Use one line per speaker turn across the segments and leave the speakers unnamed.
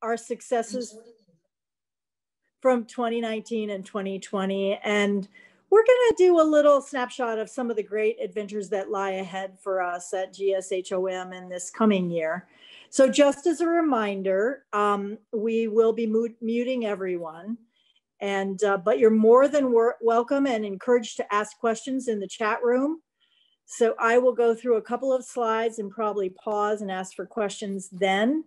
our successes from 2019 and 2020. And we're going to do a little snapshot of some of the great adventures that lie ahead for us at gshom in this coming year. So just as a reminder, we will be muting everyone. But you're more than welcome and encouraged to ask questions in the chat room. So I will go through a couple of slides and probably pause and ask for questions then.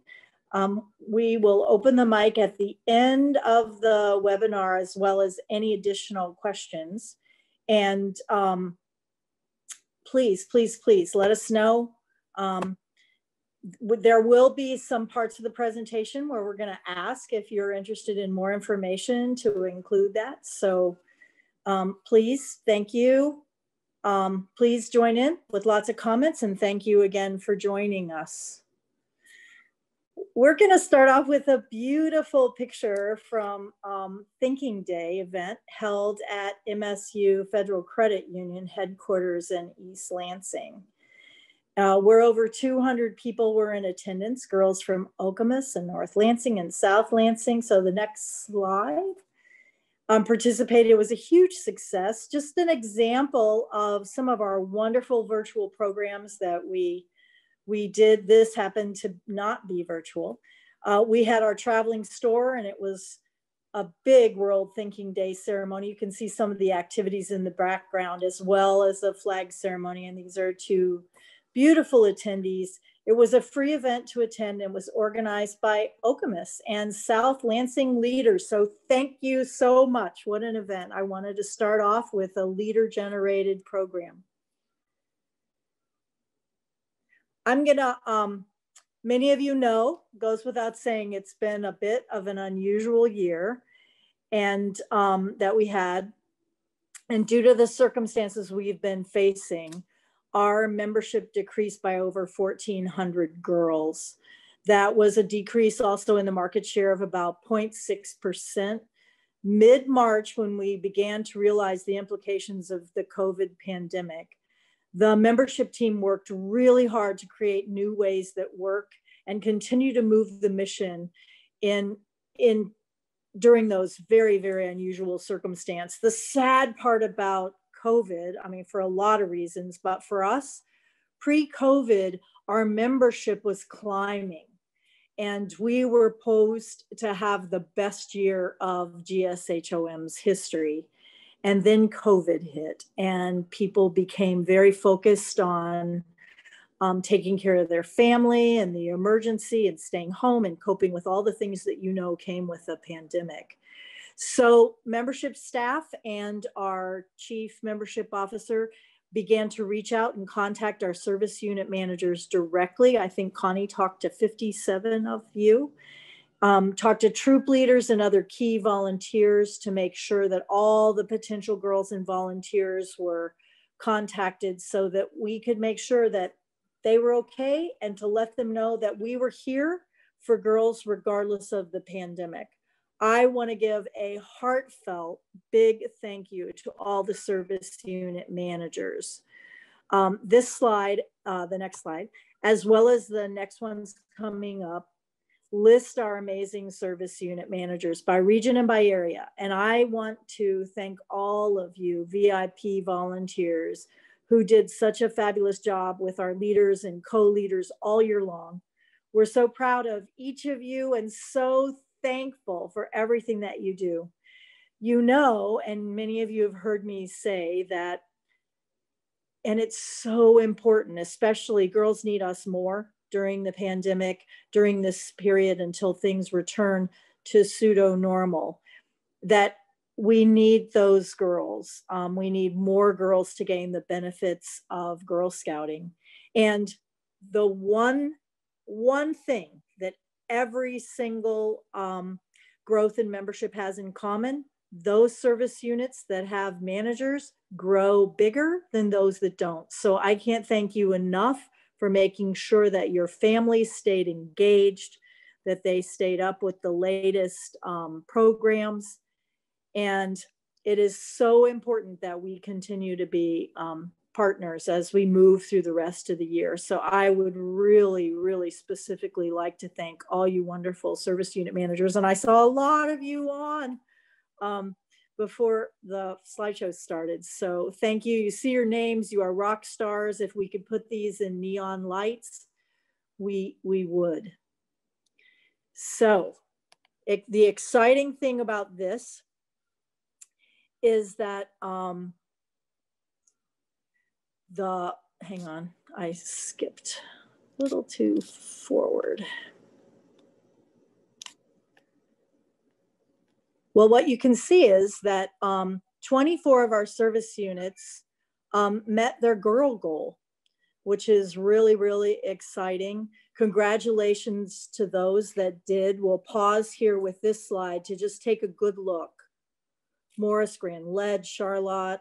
We will open the mic at the end of the webinar as well as any additional questions. And please, please, please let us know. There will be some parts of the presentation where we're going to ask if you're interested in more information to include that. So please, thank you. Please join in with lots of comments, and thank you again for joining us. We're going to start off with a beautiful picture from Thinking Day event held at MSU Federal Credit Union headquarters in East Lansing. Where over 200 people were in attendance, girls from Okemos and North Lansing and South Lansing. So the next slide. Participated. It was a huge success. Just an example of some of our wonderful virtual programs that we did. This happened to not be virtual. We had our traveling store, and it was a big World Thinking Day ceremony. You can see some of the activities in the background as well as the flag ceremony. And these are two beautiful attendees. It was a free event to attend and was organized by Okemos and South Lansing leaders. So thank you so much. What an event. I wanted to start off with a leader-generated program. I'm gonna, many of you know, goes without saying, it's been a bit of an unusual year and that we had. And due to the circumstances we've been facing, our membership decreased by over 1,400 girls. That was a decrease also in the market share of about 0.6%. Mid-March, when we began to realize the implications of the COVID pandemic, the membership team worked really hard to create new ways that work and continue to move the mission during those very, very unusual circumstances. The sad part about COVID, I mean, for a lot of reasons, but for us, pre-COVID, our membership was climbing and we were poised to have the best year of GSHOM's history. And then COVID hit and people became very focused on taking care of their family and the emergency and staying home and coping with all the things that you know came with the pandemic. So membership staff and our chief membership officer began to reach out and contact our service unit managers directly. I think Connie talked to 57 of you, talked to troop leaders and other key volunteers to make sure that all the potential girls and volunteers were contacted so that we could make sure that they were okay and to let them know that we were here for girls regardless of the pandemic. I want to give a heartfelt big thank you to all the service unit managers. This slide, the next slide, as well as the next ones coming up, list our amazing service unit managers by region and by area. And I want to thank all of you VIP volunteers who did such a fabulous job with our leaders and co-leaders all year long. We're so proud of each of you and so thankful for everything that you do. You know, and many of you have heard me say that, and it's so important, especially girls need us more during the pandemic, during this period until things return to pseudo-normal, that we need those girls. We need more girls to gain the benefits of Girl Scouting. And the one thing that every single growth in membership has in common, those service units that have managers grow bigger than those that don't. So I can't thank you enough for making sure that your families stayed engaged, that they stayed up with the latest programs. And it is so important that we continue to be partners as we move through the rest of the year. So I would really, really specifically like to thank all you wonderful service unit managers. And I saw a lot of you on before the slideshow started. So thank you. You see your names. You are rock stars. If we could put these in neon lights, we would. So the exciting thing about this is that hang on, I skipped a little too forward. Well, what you can see is that 24 of our service units met their girl goal, which is really, really exciting. Congratulations to those that did. We'll pause here with this slide to just take a good look. Morris, Grand Ledge, Charlotte,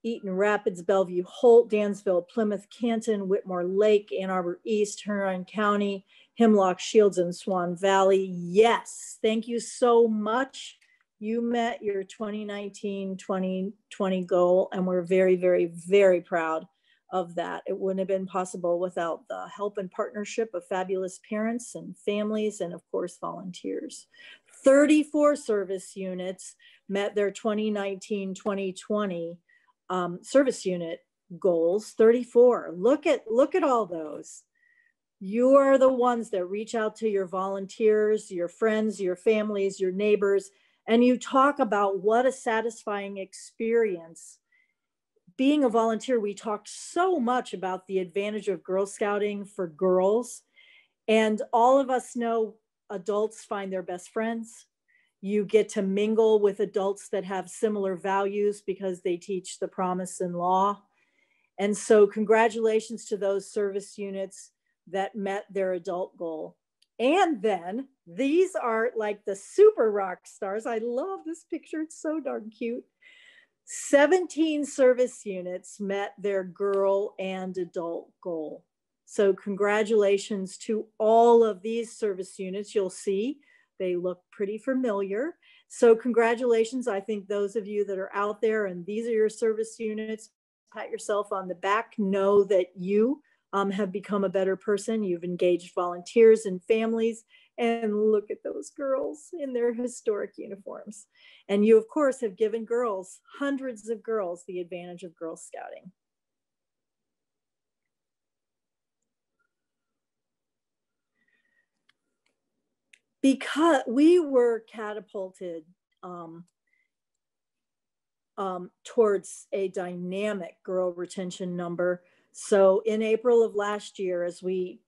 Eaton Rapids, Bellevue, Holt, Dansville, Plymouth, Canton, Whitmore Lake, Ann Arbor East, Huron County, Hemlock, Shields, and Swan Valley. Yes, thank you so much. You met your 2019-2020 goal, and we're very, very, very proud of that. It wouldn't have been possible without the help and partnership of fabulous parents and families, and of course, volunteers. 34 service units met their 2019-2020 service unit goals. 34. Look at all those. You are the ones that reach out to your volunteers, your friends, your families, your neighbors, and you talk about what a satisfying experience. Being a volunteer, we talked so much about the advantage of Girl Scouting for girls, and all of us know adults find their best friends. You get to mingle with adults that have similar values because they teach the promise and law. And so congratulations to those service units that met their adult goal. And then these are like the super rock stars. I love this picture. It's so darn cute. 17 service units met their girl and adult goal. So congratulations to all of these service units. You'll see they look pretty familiar. So congratulations. I think those of you that are out there and these are your service units, pat yourself on the back, know that you have become a better person. You've engaged volunteers and families, and look at those girls in their historic uniforms. And you, of course, have given girls, hundreds of girls, the advantage of Girl Scouting. Because we were catapulted towards a dynamic girl retention number. So in April of last year, as we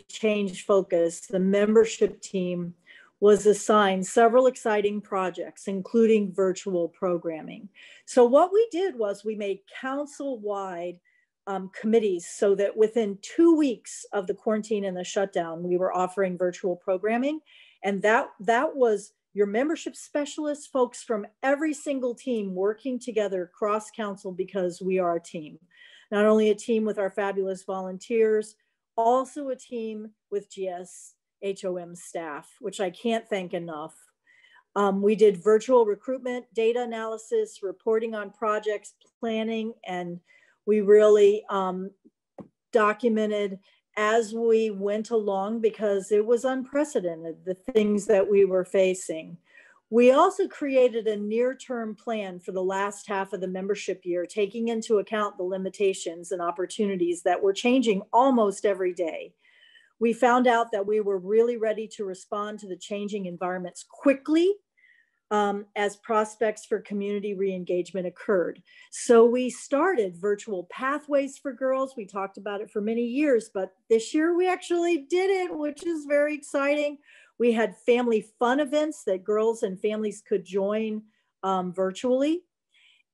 changed focus, the membership team was assigned several exciting projects, including virtual programming. So what we did was we made council-wide committees so that within 2 weeks of the quarantine and the shutdown, we were offering virtual programming. And that was your membership specialists, folks from every single team working together cross council, because we are a team. Not only a team with our fabulous volunteers, also a team with gshom staff, which I can't thank enough. We did virtual recruitment, data analysis, reporting on projects, planning, and we really documented as we went along because it was unprecedented, the things that we were facing. We also created a near-term plan for the last half of the membership year, taking into account the limitations and opportunities that were changing almost every day. We found out that we were really ready to respond to the changing environments quickly as prospects for community re-engagement occurred. So we started virtual pathways for girls. We talked about it for many years, but this year we actually did it, which is very exciting. We had family fun events that girls and families could join virtually.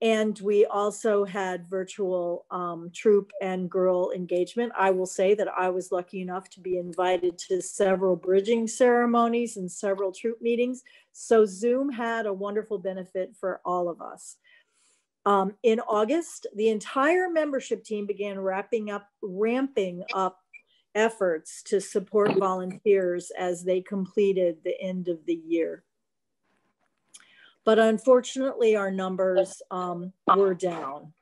And we also had virtual troop and girl engagement. I will say that I was lucky enough to be invited to several bridging ceremonies and several troop meetings. So Zoom had a wonderful benefit for all of us. In August, the entire membership team began ramping up efforts to support volunteers as they completed the end of the year. But unfortunately, our numbers were down.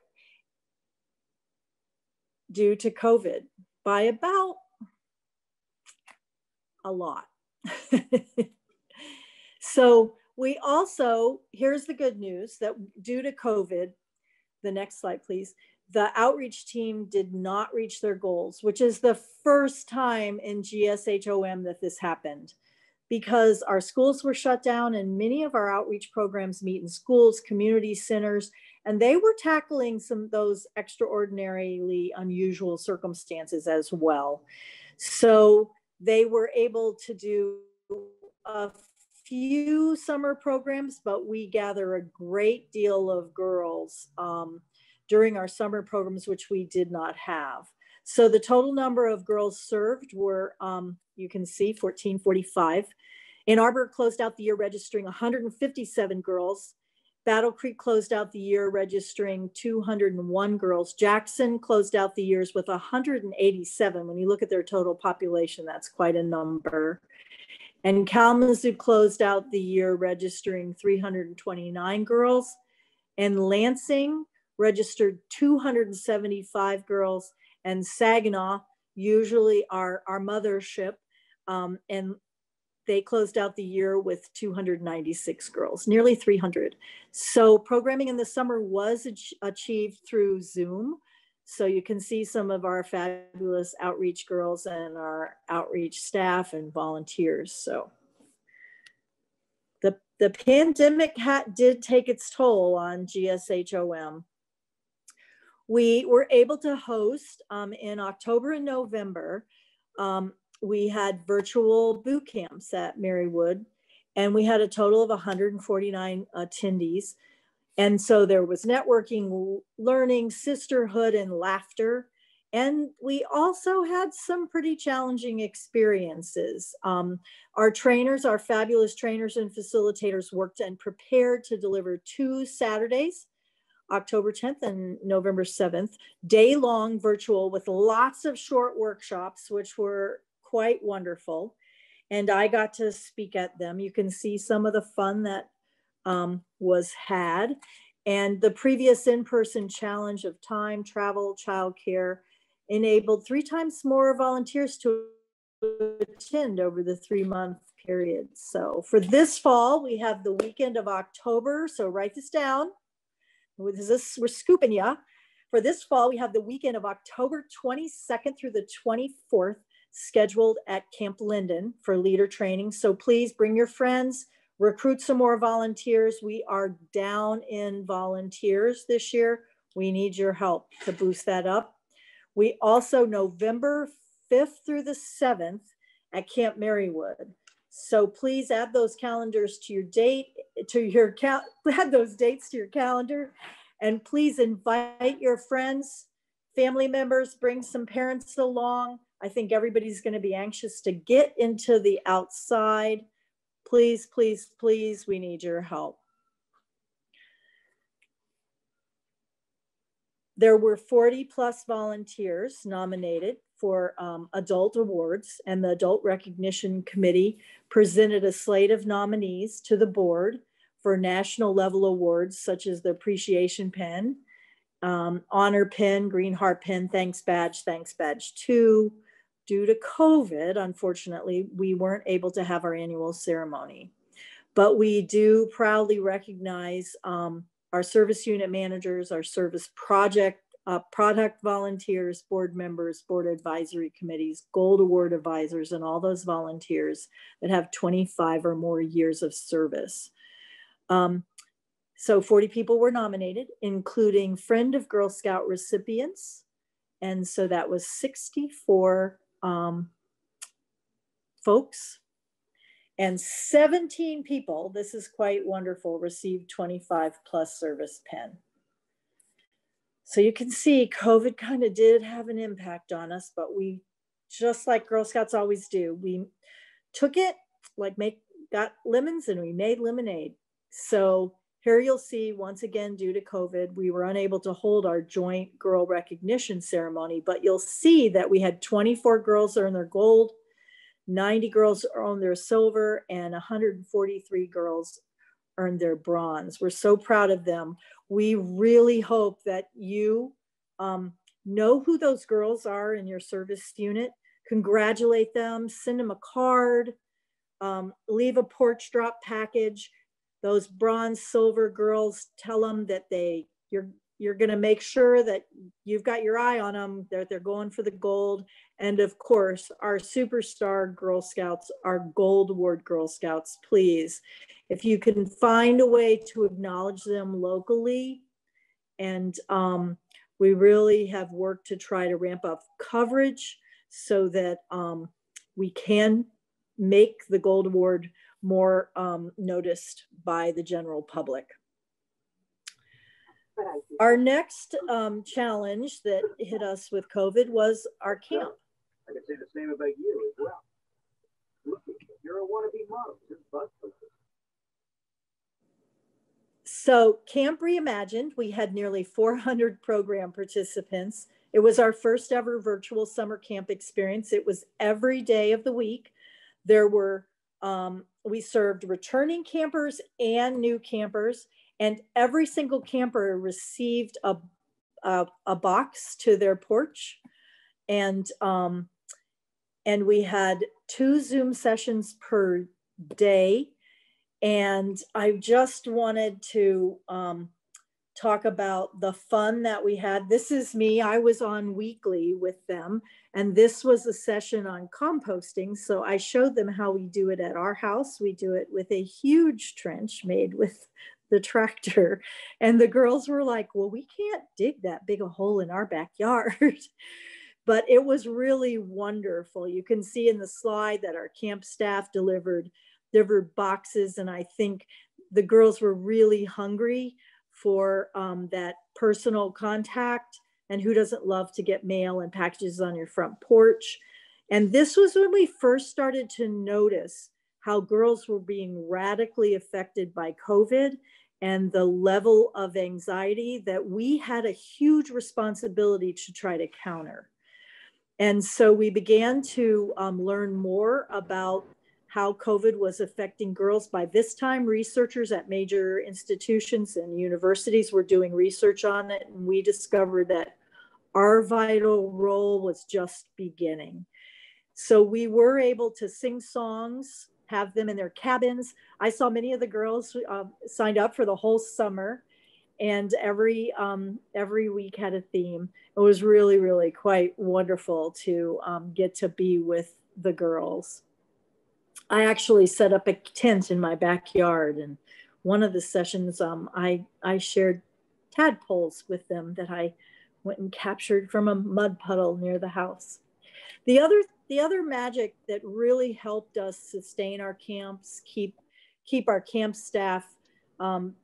due to COVID by about a lot. So we also, here's the good news, that due to COVID, the next slide, please, the outreach team did not reach their goals, which is the first time in gshom that this happened, because our schools were shut down and many of our outreach programs meet in schools, community centers, and they were tackling some of those extraordinarily unusual circumstances as well. So they were able to do a few summer programs, but we gather a great deal of girls during our summer programs, which we did not have. So the total number of girls served were, you can see, 1445. Ann Arbor closed out the year registering 157 girls. Battle Creek closed out the year registering 201 girls. Jackson closed out the years with 187. When you look at their total population, that's quite a number. And Kalamazoo closed out the year registering 329 girls. And Lansing registered 275 girls. And Saginaw, usually our mothership, and they closed out the year with 296 girls, nearly 300. So programming in the summer was achieved through Zoom. So you can see some of our fabulous outreach girls and our outreach staff and volunteers. So the pandemic did take its toll on GSHOM. We were able to host in October and November. We had virtual boot camps at Marywood, and we had a total of 149 attendees. And so there was networking, learning, sisterhood, and laughter. And we also had some pretty challenging experiences. Our trainers, our fabulous trainers and facilitators, worked and prepared to deliver 2 Saturdays, October 10th and November 7th, day-long virtual with lots of short workshops, which were quite wonderful. And I got to speak at them. You can see some of the fun that was had. And the previous in-person challenge of time, travel, childcare enabled 3 times more volunteers to attend over the 3-month period. So for this fall, we have the weekend of October. So write this down. We're scooping ya. For this fall, we have the weekend of October 22nd through the 24th scheduled at Camp Linden for leader training. So please bring your friends, recruit some more volunteers. We are down in volunteers this year. We need your help to boost that up. We also, November 5th through the 7th at Camp Marywood. So please add those calendars to your date, add those dates to your calendar, and please invite your friends, family members, bring some parents along. I think everybody's going to be anxious to get into the outside. Please, please, please, we need your help. There were 40 plus volunteers nominated for adult awards, and the Adult Recognition Committee presented a slate of nominees to the board for national level awards, such as the Appreciation Pin, Honor Pin, Green Heart Pin, Thanks Badge 2. Due to COVID, unfortunately, we weren't able to have our annual ceremony, but we do proudly recognize our service unit managers, our service product volunteers, board members, board advisory committees, gold award advisors, and all those volunteers that have 25 or more years of service. So 40 people were nominated, including Friend of Girl Scout recipients. And so that was 64 folks, and 17 people, this is quite wonderful, received 25 plus service pin. So you can see COVID kind of did have an impact on us, but we, just like Girl Scouts always do, we took it, like got lemons and we made lemonade. So here you'll see, once again, due to COVID, we were unable to hold our joint girl recognition ceremony, but you'll see that we had 24 girls earn their gold, 90 girls earned their silver, and 143 girls earned their bronze. We're so proud of them. We really hope that you know who those girls are in your service unit, congratulate them, send them a card, leave a porch drop package. Those bronze, silver girls, tell them that you're going to make sure that you've got your eye on them, that they're going for the gold. And of course, our superstar Girl Scouts, our Gold Award Girl Scouts, please, if you can find a way to acknowledge them locally. And we really have worked to try to ramp up coverage so that we can make the Gold Award more noticed by the general public. Our next challenge that hit us with COVID was our camp.
I can say the same about you as well. Look, you're a wannabe model.
So Camp Reimagined, we had nearly 400 program participants. It was our first ever virtual summer camp experience. It was every day of the week. There were, we served returning campers and new campers, and every single camper received a box to their porch. And we had 2 Zoom sessions per day. And I just wanted to talk about the fun that we had. This is me. I was on weekly with them, and this was a session on composting. So I showed them how we do it at our house. We do it with a huge trench made with the tractor. And the girls were like, well, we can't dig that big a hole in our backyard. But it was really wonderful. You can see in the slide that our camp staff delivered boxes, and I think the girls were really hungry for that personal contact, and who doesn't love to get mail and packages on your front porch. And this was when we first started to notice how girls were being radically affected by COVID and the level of anxiety that we had a huge responsibility to try to counter. And so we began to learn more about how COVID was affecting girls. By this time, researchers at major institutions and universities were doing research on it, and we discovered that our vital role was just beginning. So we were able to sing songs, have them in their cabins. I saw many of the girls signed up for the whole summer, and every week had a theme. It was really, really quite wonderful to get to be with the girls. I actually set up a tent in my backyard, and one of the sessions I shared tadpoles with them that I went and captured from a mud puddle near the house. The other magic that really helped us sustain our camps, keep our camp staff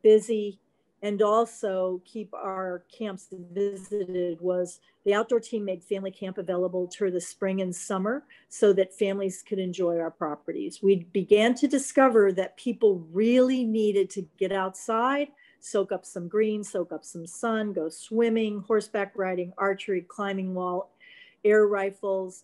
busy, and also keep our camps visited was the outdoor team made family camp available for the spring and summer so that families could enjoy our properties. We began to discover that people really needed to get outside, soak up some green, soak up some sun, go swimming, horseback riding, archery, climbing wall, air rifles,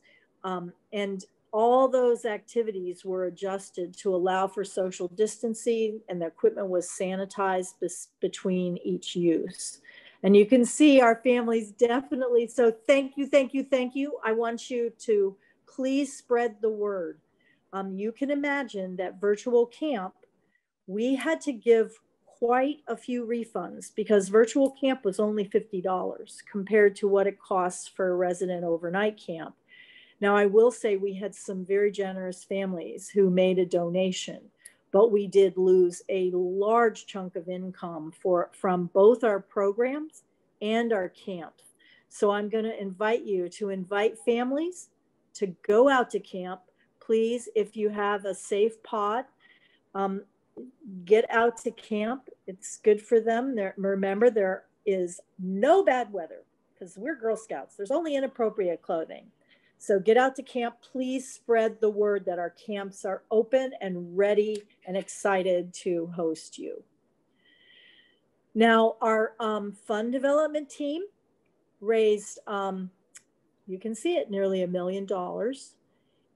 and all those activities were adjusted to allow for social distancing, and the equipment was sanitized between each use. And you can see our families definitely, so thank you, thank you, thank you. I want you to please spread the word. You can imagine that virtual camp, we had to give quite a few refunds because virtual camp was only $50 compared to what it costs for a resident overnight camp. Now, I will say we had some very generous families who made a donation, but we did lose a large chunk of income from both our programs and our camps. So I'm going to invite you to invite families to go out to camp. Please, if you have a safe pod, get out to camp. It's good for them. Remember, there is no bad weather because we're Girl Scouts. There's only inappropriate clothing. So get out to camp. Please spread the word that our camps are open and ready and excited to host you. Now, our fund development team raised, you can see it, nearly $1 million.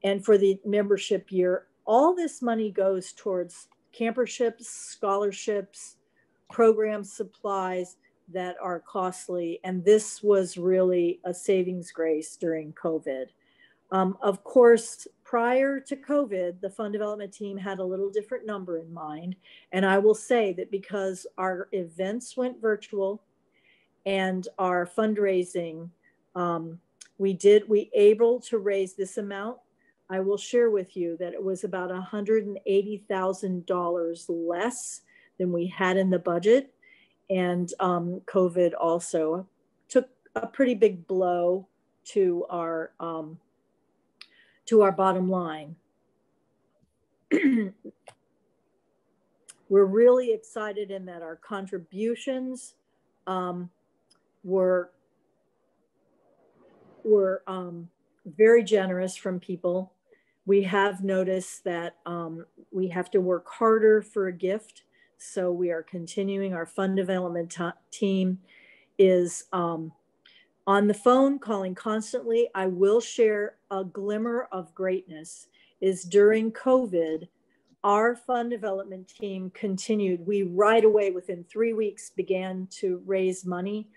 And for the membership year, all this money goes towards camperships, scholarships, program supplies, that are costly. And this was really a savings grace during COVID. Of course, prior to COVID, the fund development team had a little different number in mind. And I will say that because our events went virtual and our fundraising, we able to raise this amount. I will share with you that it was about $180,000 less than we had in the budget. And COVID also took a pretty big blow to our bottom line. We're really excited in that our contributions were very generous from people. We have noticed that we have to work harder for a gift. So we are continuing. Our fund development team is on the phone, calling constantly. I will share a glimmer of greatness is during COVID, our fund development team continued. We right away, within 3 weeks, began to raise money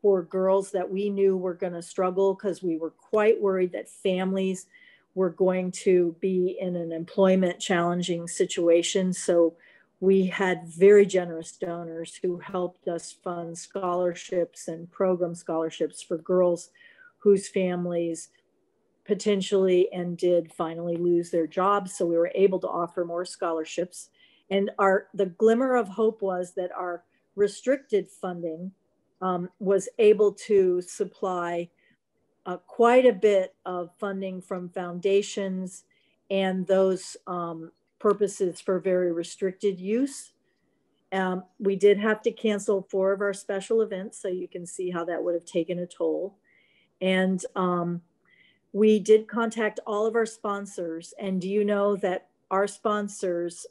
for girls that we knew were going to struggle because we were quite worried that families were going to be in an employment challenging situation. So we had very generous donors who helped us fund scholarships and program scholarships for girls whose families potentially and did finally lose their jobs. So we were able to offer more scholarships. And the glimmer of hope was that our restricted funding was able to supply quite a bit of funding from foundations and those purposes for very restricted use. We did have to cancel 4 of our special events, so you can see how that would have taken a toll. And we did contact all of our sponsors. And do you know that our sponsors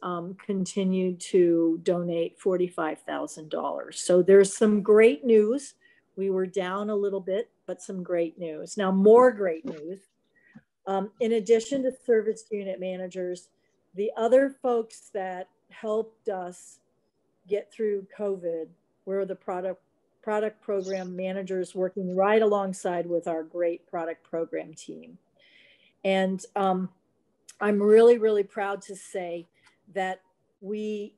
continued to donate $45,000? So there's some great news. We were down a little bit, but some great news. Now, more great news. In addition to service unit managers, the other folks that helped us get through COVID were the product program managers working right alongside with our great product program team. And I'm really, really proud to say that we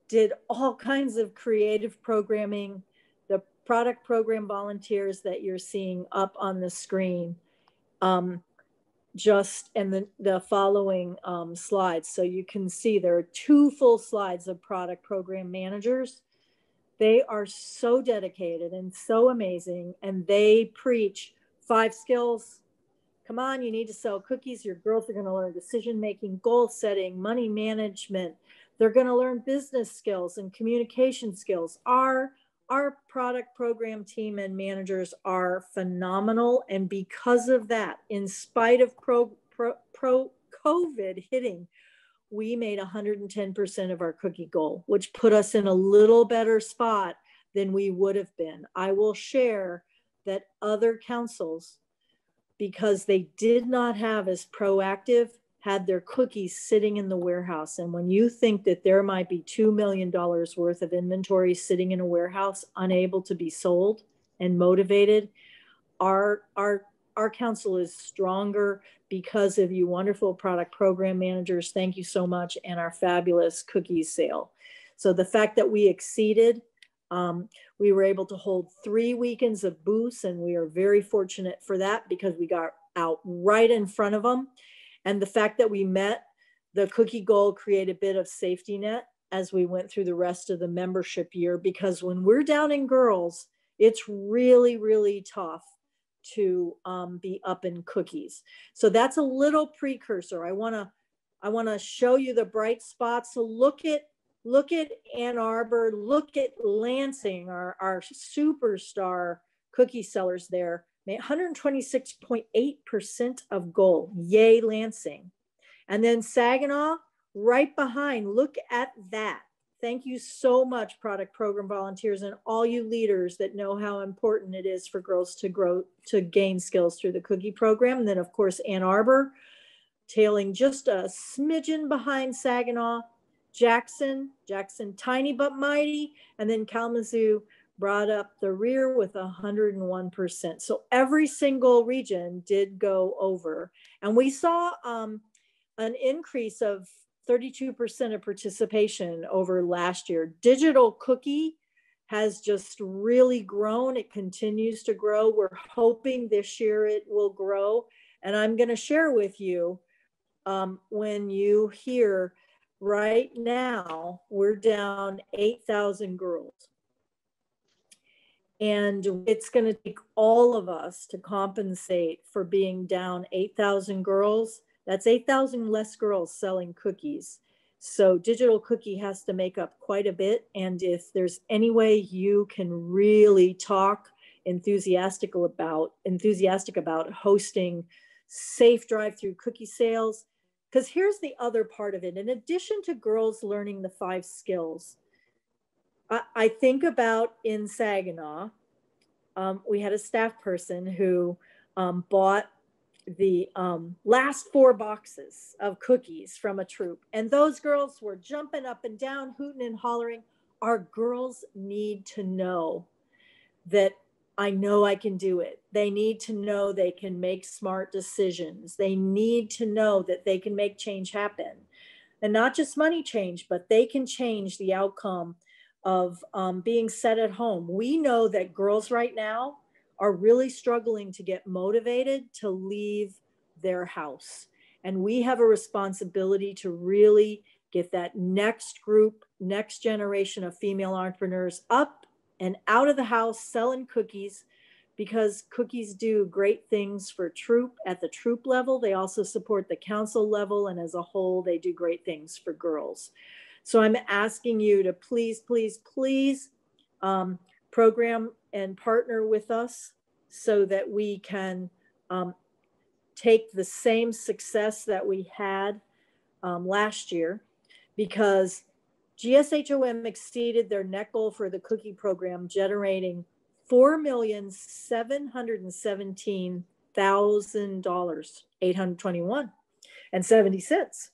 did all kinds of creative programming. The product program volunteers that you're seeing up on the screen, just in the following slides. So you can see there are 2 full slides of product program managers. They are so dedicated and so amazing. And they preach 5 skills. Come on, you need to sell cookies. Your girls are going to learn decision-making, goal setting, money management. They're going to learn business skills and communication skills. Our product program team and managers are phenomenal. And because of that, in spite of COVID hitting, we made 110% of our cookie goal, which put us in a little better spot than we would have been. I will share that other councils, because they did not have as proactive, had their cookies sitting in the warehouse. And when you think that there might be $2 million worth of inventory sitting in a warehouse, unable to be sold and motivated, our council is stronger because of you wonderful product program managers. Thank you so much. And our fabulous cookies sale. So the fact that we exceeded, we were able to hold 3 weekends of booths, and we are very fortunate for that because we got out right in front of them. And the fact that we met the cookie goal created a bit of safety net as we went through the rest of the membership year, because when we're down in girls, it's really, really tough to be up in cookies. So that's a little precursor. I wanna show you the bright spots. So look at Ann Arbor, look at Lansing, our superstar cookie sellers there. 126.8% of goal. Yay, Lansing. And then Saginaw right behind. Look at that. Thank you so much, product program volunteers and all you leaders that know how important it is for girls to grow, to gain skills through the cookie program. And then of course, Ann Arbor, tailing just a smidgen behind Saginaw, Jackson, tiny but mighty, and then Kalamazoo brought up the rear with 101%. So every single region did go over. And we saw an increase of 32% of participation over last year. Digital cookie has just really grown. It continues to grow. We're hoping this year it will grow. And I'm going to share with you when you hear right now, we're down 8,000 girls. And it's going to take all of us to compensate for being down 8,000 girls. That's 8,000 less girls selling cookies. So digital cookie has to make up quite a bit. And if there's any way you can really talk enthusiastic about hosting safe drive-through cookie sales, because here's the other part of it. In addition to girls learning the 5 skills, I think about in Saginaw, we had a staff person who bought the last 4 boxes of cookies from a troop. And those girls were jumping up and down, hooting and hollering. Our girls need to know that I know I can do it. They need to know they can make smart decisions. They need to know that they can make change happen. And not just money change, but they can change the outcome of being set at home. We know that girls right now are really struggling to get motivated to leave their house. And we have a responsibility to really get that next group, next generation of female entrepreneurs up and out of the house selling cookies, because cookies do great things for troop at the troop level. They also support the council level, and as a whole, they do great things for girls. So I'm asking you to please, please, please program and partner with us so that we can take the same success that we had last year, because GSHOM exceeded their net goal for the cookie program, generating $4,717,000, $821.70.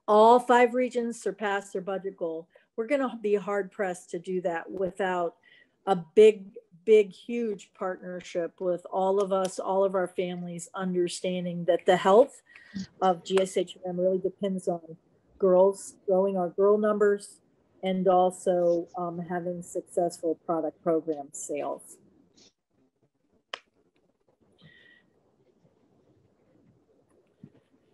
All 5 regions surpassed their budget goal. We're going to be hard pressed to do that without a big, huge partnership with all of us, all of our families, understanding that the health of GSHM really depends on girls, growing our girl numbers, and also having successful product program sales.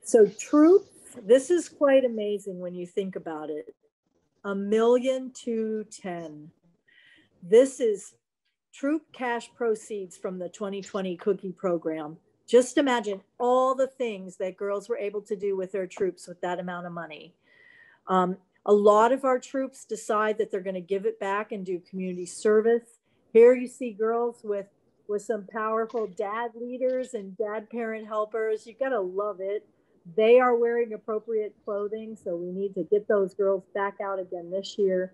So truth, this is quite amazing when you think about it. 1,210,000. This is troop cash proceeds from the 2020 cookie program. Just imagine all the things that girls were able to do with their troops with that amount of money. A lot of our troops decide that they're going to give it back and do community service. Here you see girls with some powerful dad leaders and dad parent helpers. You got to love it. They are wearing appropriate clothing, so we need to get those girls back out again this year.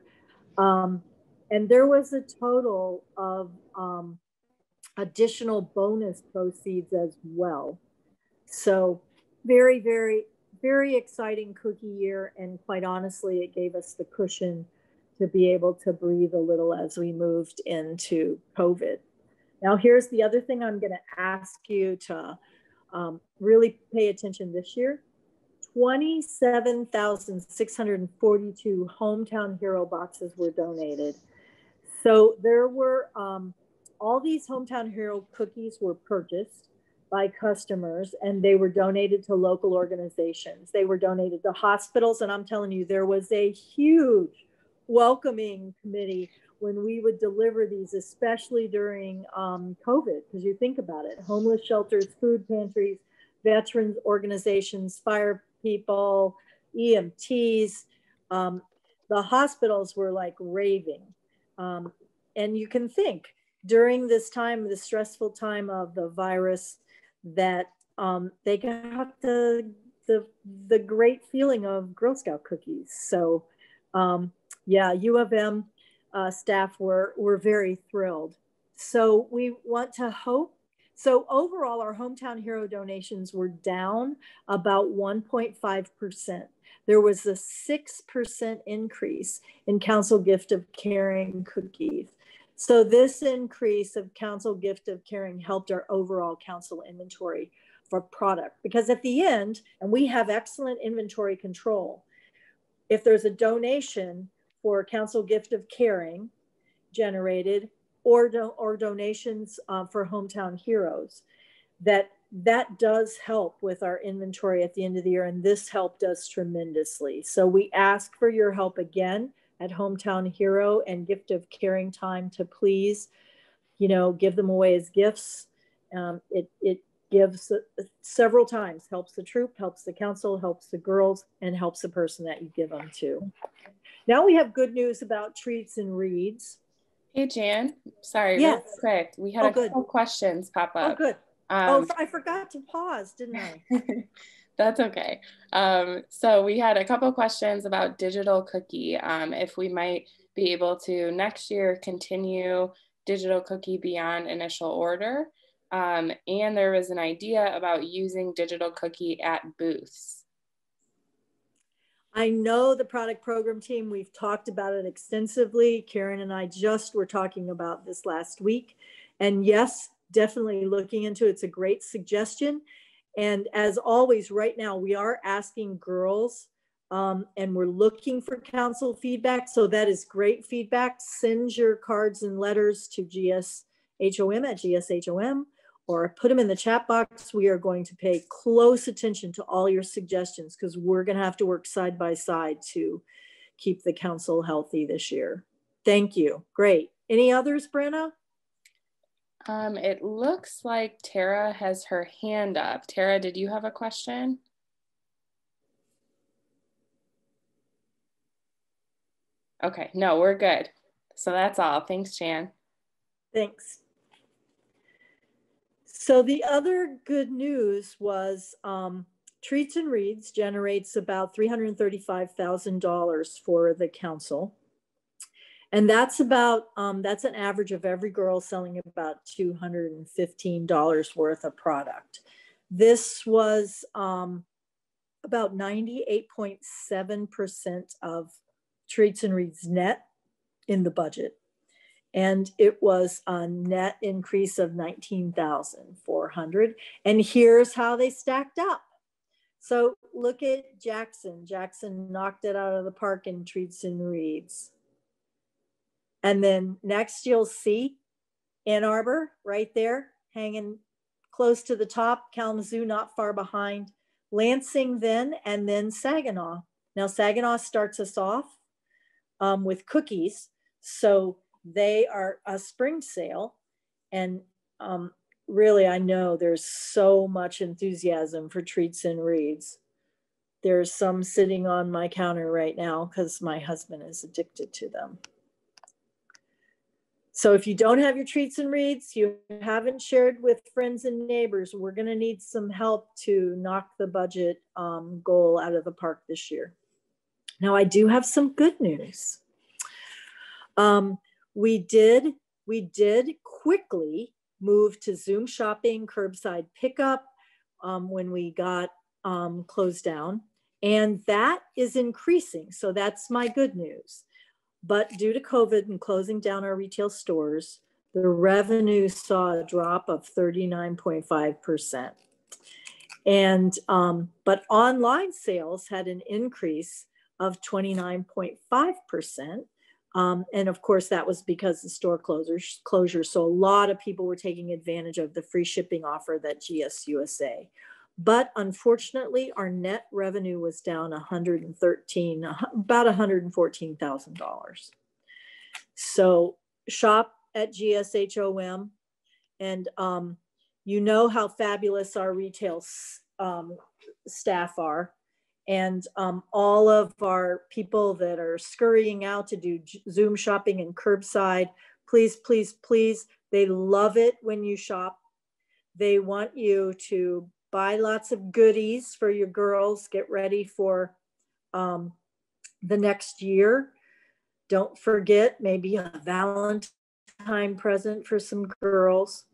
And there was a total of additional bonus proceeds as well. So very, very, very exciting cookie year. And quite honestly, it gave us the cushion to be able to breathe a little as we moved into COVID. Now, here's the other thing I'm going to ask you to really pay attention this year. 27,642 Hometown Hero boxes were donated. So there were, all these Hometown Hero cookies were purchased by customers, and they were donated to local organizations. They were donated to hospitals, and I'm telling you, there was a huge welcoming committee when we would deliver these, especially during COVID, because you think about it, homeless shelters, food pantries, veterans organizations, fire people, EMTs, the hospitals were like raving. And you can think during this time, the stressful time of the virus, that they got the great feeling of Girl Scout cookies. So yeah, U of M staff were very thrilled. So we want to hope. So overall, our Hometown Hero donations were down about 1.5%. There was a 6% increase in Council Gift of Caring cookies. So this increase of council gift of caring helped our overall council inventory for product, because at the end, and we have excellent inventory control, if there's a donation for council gift of caring generated, or donations for hometown heroes, that does help with our inventory at the end of the year, and this helped us tremendously. So we ask for your help again at Hometown Hero and Gift of Caring Time to please, give them away as gifts. It gives several times, helps the troop, helps the council, helps the girls, and helps the person that you give them to. Now we have good news about treats and reads.
Hey, Jan. Sorry,
yes.
Real quick. We had a couple questions pop up.
Oh, good. I forgot to pause, didn't I?
That's okay. So we had a couple questions about digital cookie. If we might be able to next year continue digital cookie beyond initial order. And there was an idea about using digital cookie at booths.
I know the product program team, we've talked about it extensively. Karen and I just were talking about this last week. And yes, definitely looking into it. It's a great suggestion. And as always, right now, we are asking girls and we're looking for council feedback. So that is great feedback. Send your cards and letters to gshom at gshom, or put them in the chat box. We are going to pay close attention to all your suggestions, because we're going to have to work side by side to keep the council healthy this year. Thank you. Great. Any others, Brenna?
It looks like Tara has her hand up. Tara, did you have a question? Okay, no, we're good. So that's all. Thanks, Jan.
Thanks. So the other good news was Treats and Reads generates about $335,000 for the council. And that's about, that's an average of every girl selling about $215 worth of product. This was about 98.7% of Treats and Reads net in the budget. And it was a net increase of 19,400. And here's how they stacked up. So look at Jackson. Jackson knocked it out of the park in Treats and Reads. And then next you'll see Ann Arbor right there, hanging close to the top, Kalamazoo not far behind, Lansing then, and then Saginaw. Now Saginaw starts us off with cookies. So they are a spring sale, and really, I know there's so much enthusiasm for Treats and Reads. There's some sitting on my counter right now because my husband is addicted to them. So if you don't have your Treats and Reads, you haven't shared with friends and neighbors, we're going to need some help to knock the budget goal out of the park this year. Now, I do have some good news. We did quickly move to Zoom shopping, curbside pickup when we got closed down, and that is increasing. So that's my good news. But due to COVID and closing down our retail stores, the revenue saw a drop of 39.5%. And but online sales had an increase of 29.5%. And of course, that was because the store closure. So a lot of people were taking advantage of the free shipping offer that GSUSA. But unfortunately, our net revenue was down about $114,000. So shop at GSHOM, and you know how fabulous our retail staff are. And all of our people that are scurrying out to do Zoom shopping and curbside, please, please, please, they love it when you shop. They want you to buy lots of goodies for your girls, get ready for the next year. Don't forget, maybe a Valentine present for some girls.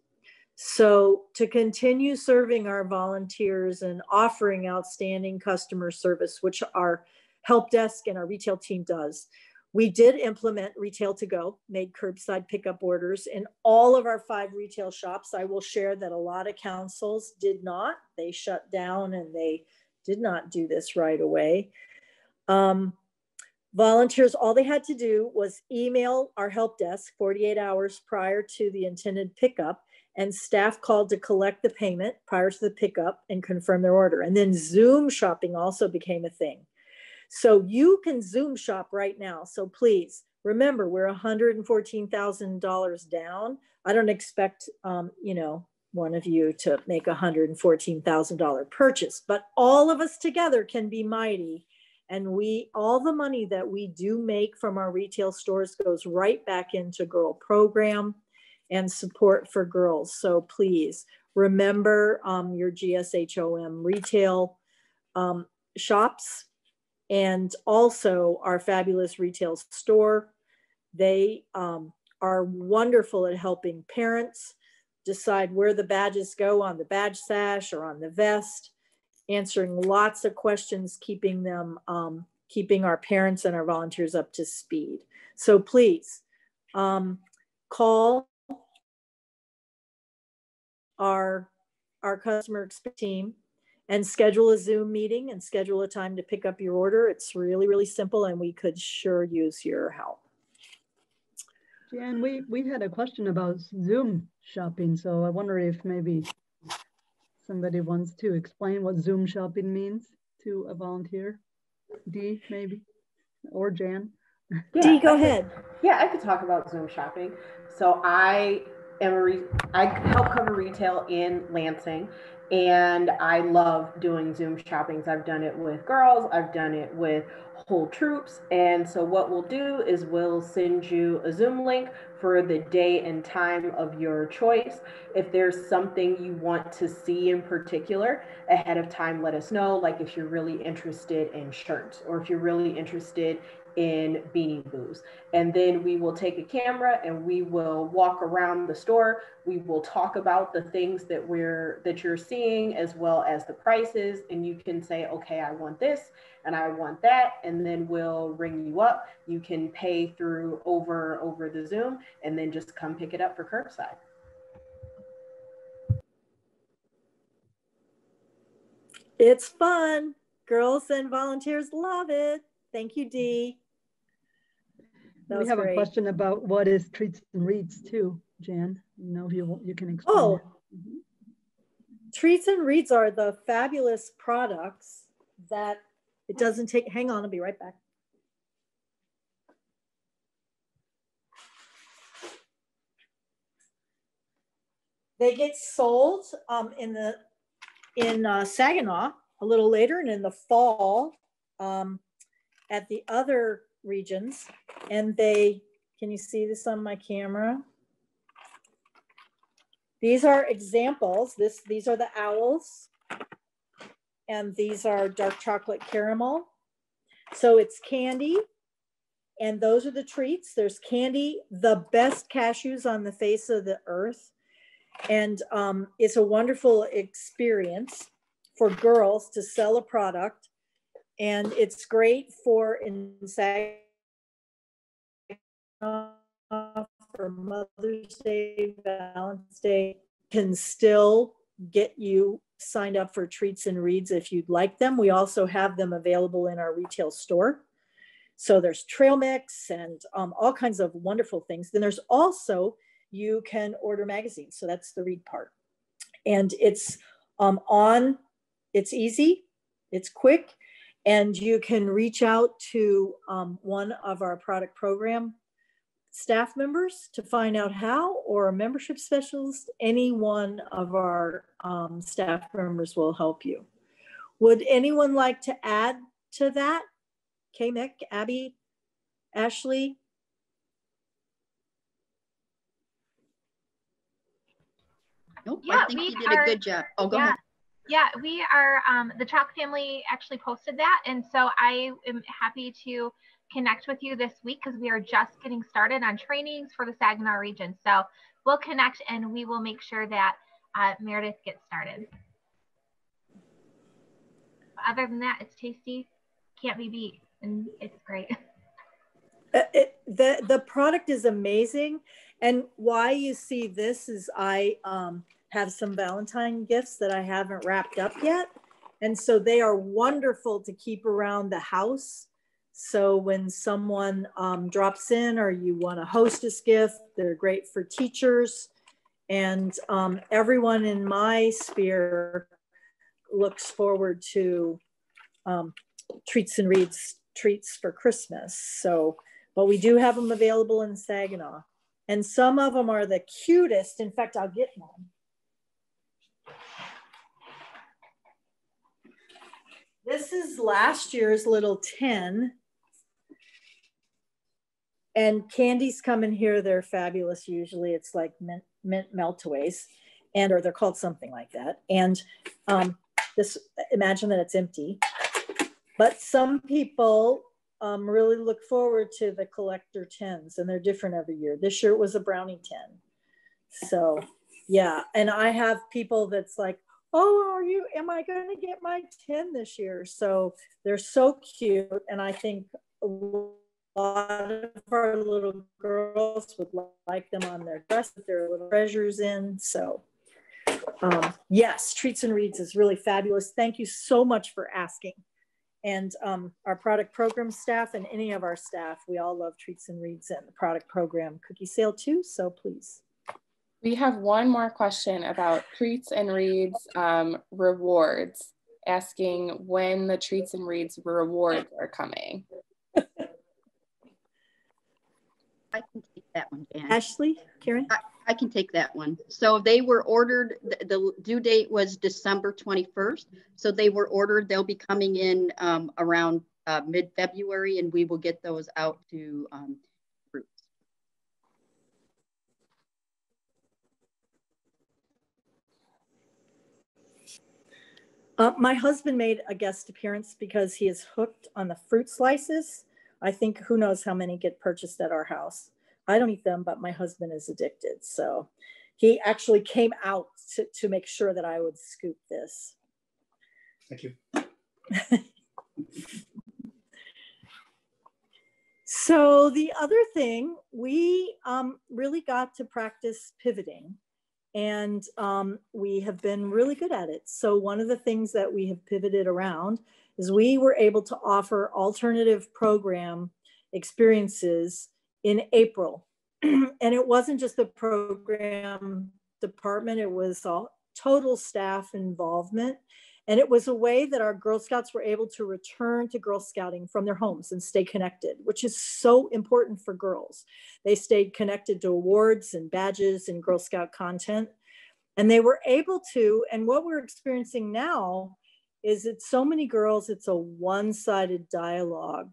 So to continue serving our volunteers and offering outstanding customer service, which our help desk and our retail team does, We did implement retail to go, made curbside pickup orders in all of our 5 retail shops. I will share that a lot of councils did not. They shut down and they did not do this right away. Volunteers, all they had to do was email our help desk 48 hours prior to the intended pickup, and staff called to collect the payment prior to the pickup and confirm their order. And then Zoom shopping also became a thing. So you can Zoom shop right now. So please remember, we're $114,000 down. I don't expect, you know, one of you to make a $114,000 purchase, but all of us together can be mighty. And all the money that we do make from our retail stores goes right back into girl program and support for girls. So please remember your gshom retail shops, and also our fabulous retail store. They are wonderful at helping parents decide where the badges go on the badge sash or on the vest, answering lots of questions, keeping our parents and our volunteers up to speed. So please call our customer experience team and schedule a Zoom meeting and schedule a time to pick up your order. It's really, really simple, and we could sure use your help.
Jan, we had a question about Zoom shopping, so I wonder if maybe somebody wants to explain what Zoom shopping means to a volunteer. Dee, maybe, or Jan.
Yeah, Dee, go ahead.
Yeah, I could talk about Zoom shopping. So I help cover retail in Lansing, and I love doing Zoom shoppings. I've done it with girls, I've done it with whole troops. And so what we'll do is we'll send you a Zoom link for the day and time of your choice. If there's something you want to see in particular ahead of time, let us know. Like if you're really interested in shirts, or if you're really interested in Beanie Boos. And then we will take a camera and we will walk around the store. We will talk about the things that you're seeing, as well as the prices. And you can say, okay, I want this and I want that. And then we'll ring you up. You can pay through over the Zoom, and then just come pick it up for curbside.
It's fun. Girls and volunteers love it. Thank you, Dee.
We have a question about what is treats and reads too, Jan. You know, if you can explain.
Oh, treats and reads are the fabulous products that it doesn't take. Hang on, I'll be right back. They get sold in Saginaw a little later, and in the fall at the other regions. And can you see this on my camera? These are examples. These are the owls, and these are dark chocolate caramel. So it's candy, and those are the treats. There's candy, the best cashews on the face of the earth. And it's a wonderful experience for girls to sell a product. And it's great for for Mother's Day, Valentine's Day. Can still get you signed up for treats and reads if you'd like them. We also have them available in our retail store. So there's trail mix and all kinds of wonderful things. Then there's also, you can order magazines. So that's the read part. And it's it's easy, it's quick, and you can reach out to one of our product program staff members to find out how, or a membership specialist. Any one of our staff members will help you. Would anyone like to add to that? Kay, Mick, Abby, Ashley?
Nope,
yeah,
I think you did a good job. Oh, go ahead.
Yeah, we are, the Chalk family actually posted that. And so I am happy to connect with you this week, because we are just getting started on trainings for the Saginaw region. So we'll connect and we will make sure that Meredith gets started. Other than that, it's tasty, can't be beat, and it's great.
the product is amazing. And why you see this is I have some Valentine gifts that I haven't wrapped up yet. And so they are wonderful to keep around the house. So when someone drops in or you want a hostess gift, they're great for teachers. And everyone in my sphere looks forward to Treats and Reads treats for Christmas. So, but we do have them available in Saginaw. And some of them are the cutest. In fact, I'll get one. This is last year's little tin. And candies come in here. They're fabulous. Usually it's like mint meltaways, or they're called something like that. And this, imagine that it's empty. But some people really look forward to the collector tins, and they're different every year. This year it was a brownie tin. So yeah, and I have people that's like, oh, am I going to get my tin this year? So they're so cute. And I think a lot of our little girls would like them on their dress with their little treasures in. So yes, Treats and Reads is really fabulous. Thank you so much for asking. And our product program staff and any of our staff, we all love Treats and Reads and the product program cookie sale too. So please.
We have one more question about Treats and Reads rewards, asking when the Treats and Reads rewards are coming.
I can take that one, Dan.
Ashley, Karen?
I can take that one. So they were ordered, the due date was December 21st. So they were ordered, they'll be coming in around mid-February, and we will get those out to groups.
My husband made a guest appearance because he is hooked on the fruit slices. I think who knows how many get purchased at our house. I don't eat them, but my husband is addicted. So he actually came out to make sure that I would scoop this.
Thank you.
So the other thing, we really got to practice pivoting, and we have been really good at it. So one of the things that we have pivoted around is we were able to offer alternative program experiences in April. And it wasn't just the program department, it was all total staff involvement. And it was a way that our Girl Scouts were able to return to Girl Scouting from their homes and stay connected, which is so important for girls. They stayed connected to awards and badges and Girl Scout content. And they were able to, and what we're experiencing now is that so many girls, it's a one-sided dialogue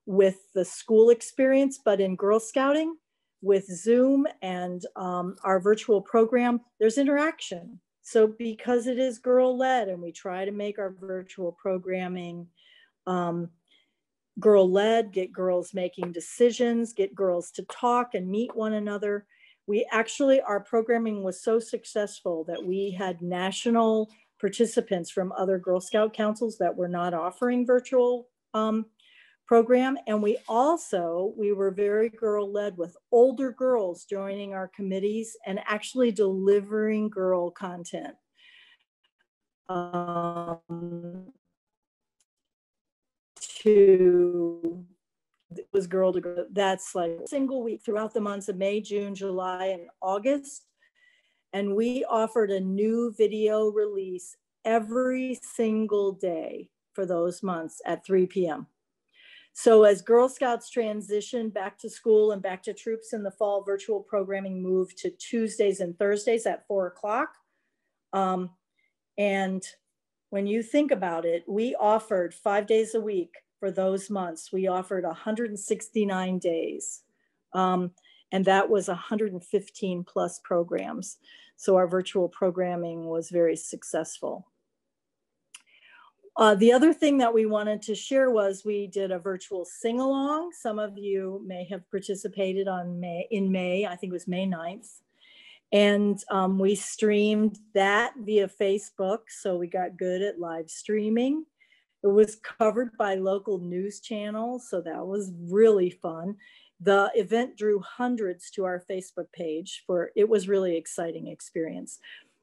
with the school experience, but in Girl Scouting with Zoom and our virtual program, there's interaction. So because it is girl-led and we try to make our virtual programming girl-led, get girls making decisions, get girls to talk and meet one another. We actually, our programming was so successful that we had national participants from other Girl Scout councils that were not offering virtual program. And we were very girl-led with older girls joining our committees and actually delivering girl content. It was girl to girl. That's like a single week throughout the months of May, June, July, and August. And we offered a new video release every single day for those months at 3 p.m. So as Girl Scouts transitioned back to school and back to troops in the fall, virtual programming moved to Tuesdays and Thursdays at 4 o'clock. And when you think about it, we offered 5 days a week for those months. We offered 169 days. And that was 115 plus programs. So our virtual programming was very successful. The other thing that we wanted to share was we did a virtual sing-along. Some of you may have participated in May, I think it was May 9th. And we streamed that via Facebook. So we got good at live streaming. It was covered by local news channels, so that was really fun. The event drew hundreds to our Facebook page. It was really exciting experience.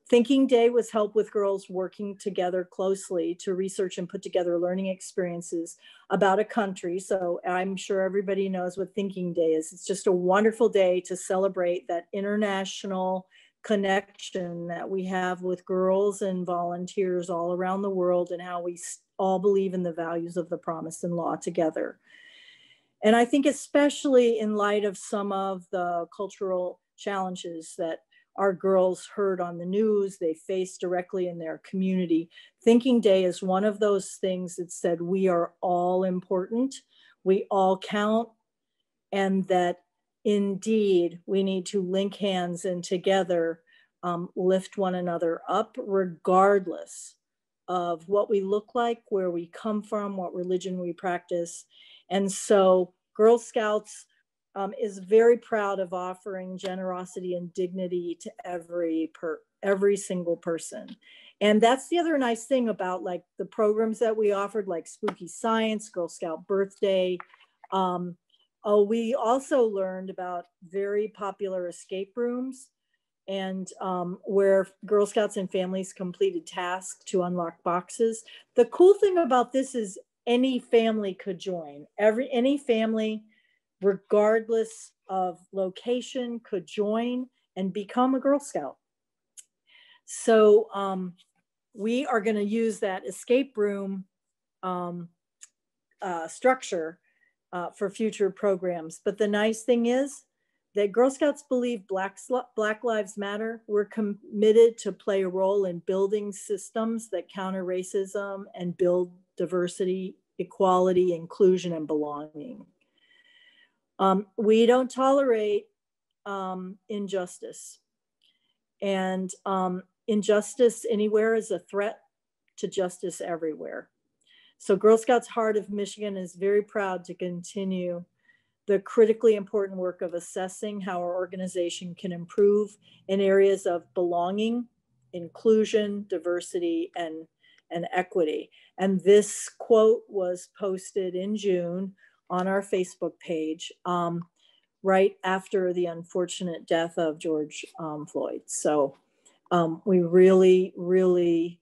Thinking Day was held with girls working together closely to research and put together learning experiences about a country. So I'm sure everybody knows what Thinking Day is. It's just a wonderful day to celebrate that international connection that we have with girls and volunteers all around the world, and how we all believe in the values of the promise and law together. And I think especially in light of some of the cultural challenges that our girls heard on the news, they faced directly in their community, Thinking Day is one of those things that said we are all important, we all count, and that indeed we need to link hands and together lift one another up, regardless of what we look like, where we come from, what religion we practice. And so Girl Scouts is very proud of offering generosity and dignity to every single person. And that's the other nice thing about like the programs that we offered, like Spooky Science, Girl Scout Birthday. We also learned about very popular escape rooms, and where Girl Scouts and families completed tasks to unlock boxes. The cool thing about this is any family could join. Any family, regardless of location, could join and become a Girl Scout. So we are going to use that escape room structure for future programs. But the nice thing is that Girl Scouts believe Black Lives Matter. We're committed to play a role in building systems that counter racism and build diversity, equality, inclusion, and belonging. We don't tolerate injustice. And injustice anywhere is a threat to justice everywhere. So Girl Scouts Heart of Michigan is very proud to continue the critically important work of assessing how our organization can improve in areas of belonging, inclusion, diversity, and equity. And this quote was posted in June on our Facebook page, right after the unfortunate death of George Floyd. So we really, really,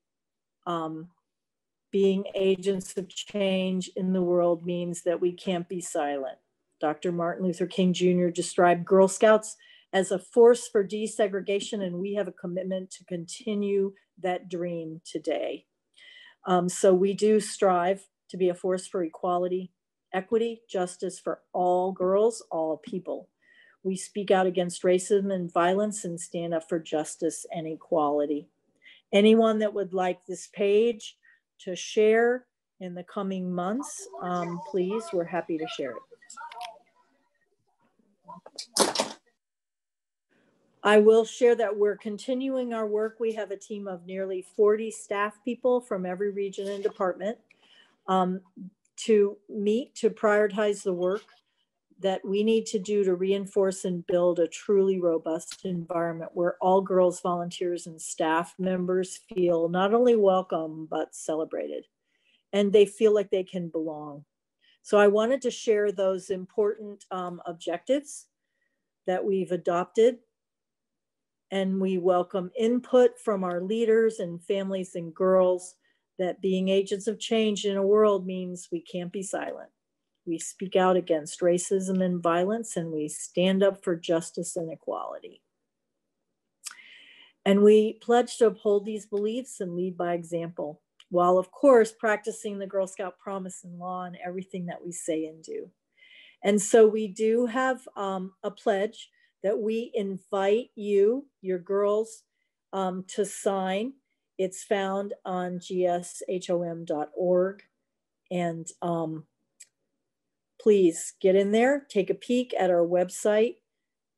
being agents of change in the world means that we can't be silent. Dr. Martin Luther King Jr. described Girl Scouts as a force for desegregation, and we have a commitment to continue that dream today. So we do strive to be a force for equality, equity, justice for all girls, all people. We speak out against racism and violence and stand up for justice and equality. Anyone that would like this page to share in the coming months, please, we're happy to share it. I will share that we're continuing our work. We have a team of nearly 40 staff people from every region and department to meet to prioritize the work that we need to do to reinforce and build a truly robust environment where all girls, volunteers, and staff members feel not only welcome, but celebrated. And they feel like they can belong. So I wanted to share those important objectives that we've adopted. And we welcome input from our leaders and families and girls that being agents of change in a world means we can't be silent. We speak out against racism and violence, and we stand up for justice and equality. And we pledge to uphold these beliefs and lead by example, while of course practicing the Girl Scout promise and law in everything that we say and do. And so we do have a pledge that we invite you, your girls, to sign. It's found on gshom.org. And please get in there, take a peek at our website.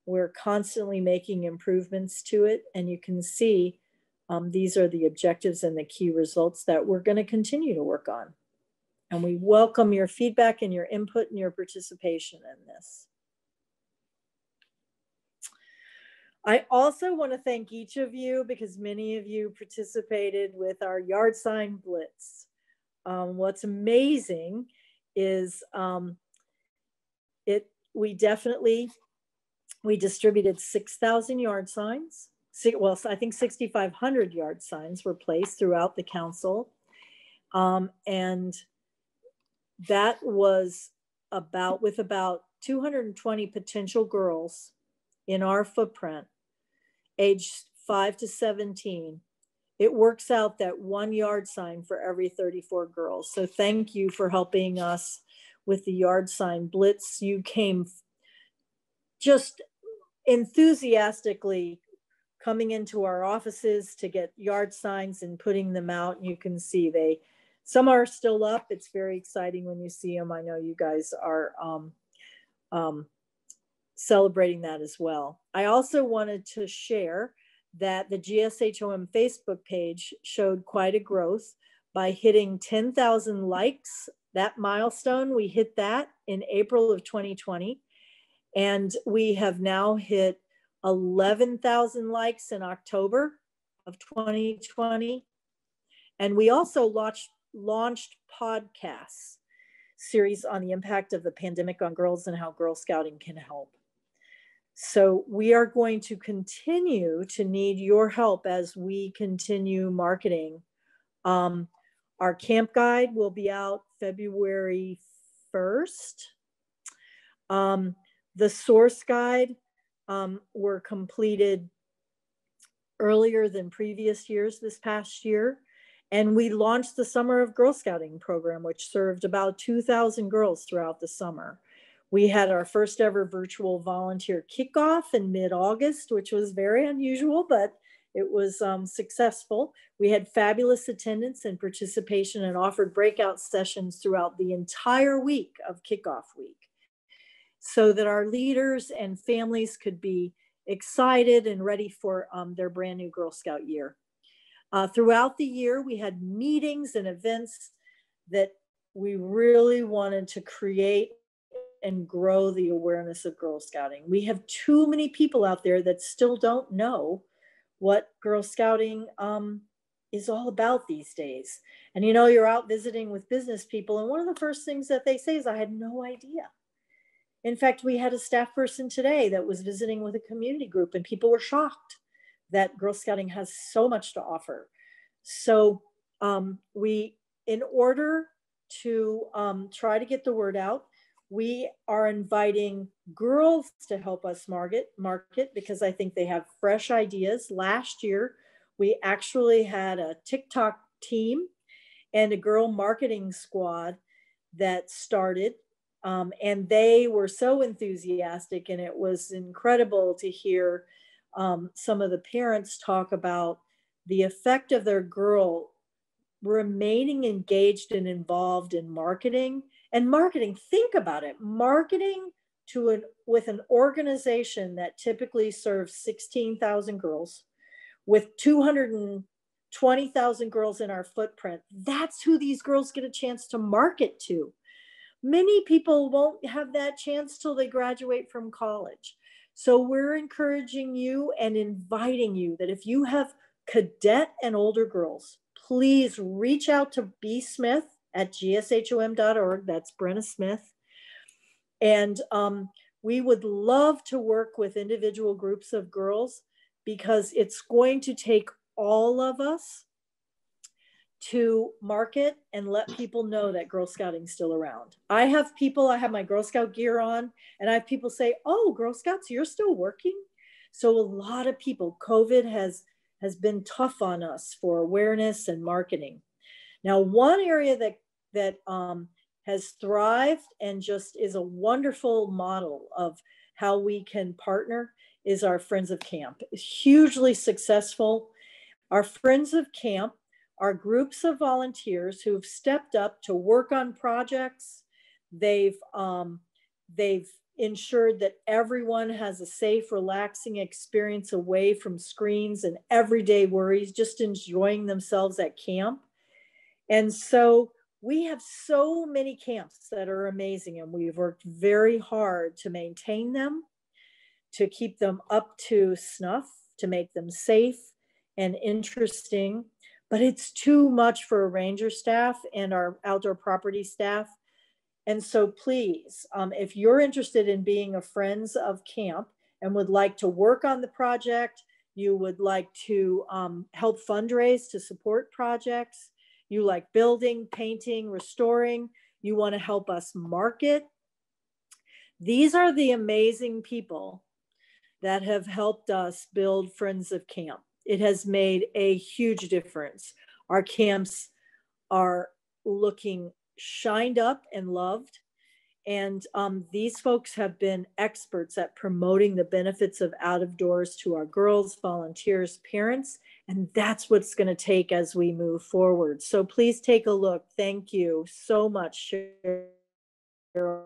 We're constantly making improvements to it, and you can see these are the objectives and the key results that we're going to continue to work on. And we welcome your feedback and your input and your participation in this. I also want to thank each of you because many of you participated with our yard sign blitz. what's amazing is we distributed 6,000 yard signs. Well, I think 6,500 yard signs were placed throughout the council. And that was with about 220 potential girls in our footprint, aged 5 to 17. It works out that 1 yard sign for every 34 girls. So thank you for helping us with the yard sign blitz. You came just enthusiastically coming into our offices to get yard signs and putting them out. You can see some are still up. It's very exciting when you see them. I know you guys are celebrating that as well. I also wanted to share that the gshom Facebook page showed quite a growth by hitting 10,000 likes. That milestone, we hit that in April of 2020. And we have now hit 11,000 likes in October of 2020. And we also launched podcasts series on the impact of the pandemic on girls and how Girl Scouting can help. So we are going to continue to need your help as we continue marketing. Our camp guide will be out February 1st. The source guide were completed earlier than previous years this past year. And we launched the Summer of Girl Scouting program, which served about 2,000 girls throughout the summer. We had our first ever virtual volunteer kickoff in mid-August, which was very unusual, but it was successful. We had fabulous attendance and participation and offered breakout sessions throughout the entire week of kickoff week, so that our leaders and families could be excited and ready for their brand new Girl Scout year. Throughout the year, we had meetings and events that we really wanted to create and grow the awareness of Girl Scouting. We have too many people out there that still don't know what Girl Scouting is all about these days. And you know, you're out visiting with business people, and one of the first things that they say is, I had no idea. In fact, we had a staff person today that was visiting with a community group, and people were shocked that Girl Scouting has so much to offer. So in order to try to get the word out, we are inviting girls to help us market because I think they have fresh ideas. Last year, we actually had a TikTok team and a girl marketing squad that started. And they were so enthusiastic, and it was incredible to hear some of the parents talk about the effect of their girl remaining engaged and involved in marketing. And marketing, think about it, marketing with an organization that typically serves 16,000 girls with 220,000 girls in our footprint. That's who these girls get a chance to market to. Many people won't have that chance till they graduate from college. So we're encouraging you and inviting you that if you have cadet and older girls, please reach out to B. Smith at gshom.org. That's Brenna Smith. And we would love to work with individual groups of girls, because it's going to take all of us to market and let people know that Girl Scouting's still around. I have my Girl Scout gear on, and I have people say, oh, Girl Scouts, you're still working? So a lot of people, COVID has been tough on us for awareness and marketing. Now, one area that has thrived and just is a wonderful model of how we can partner is our Friends of Camp. It's hugely successful. Our Friends of Camp are groups of volunteers who have stepped up to work on projects. They've ensured that everyone has a safe, relaxing experience away from screens and everyday worries, just enjoying themselves at camp. And so we have so many camps that are amazing, and we've worked very hard to maintain them, to keep them up to snuff, to make them safe and interesting. but it's too much for a ranger staff and our outdoor property staff. And so please, if you're interested in being a Friends of Camp and would like to work on the project, you would like to help fundraise to support projects, you like building, painting, restoring, you want to help us market. These are the amazing people that have helped us build Friends of Camp. It has made a huge difference. Our camps are looking shined up and loved. And these folks have been experts at promoting the benefits of out of doors to our girls, volunteers, parents, and that's what's going to take as we move forward. So please take a look. Thank you so much, Cheryl,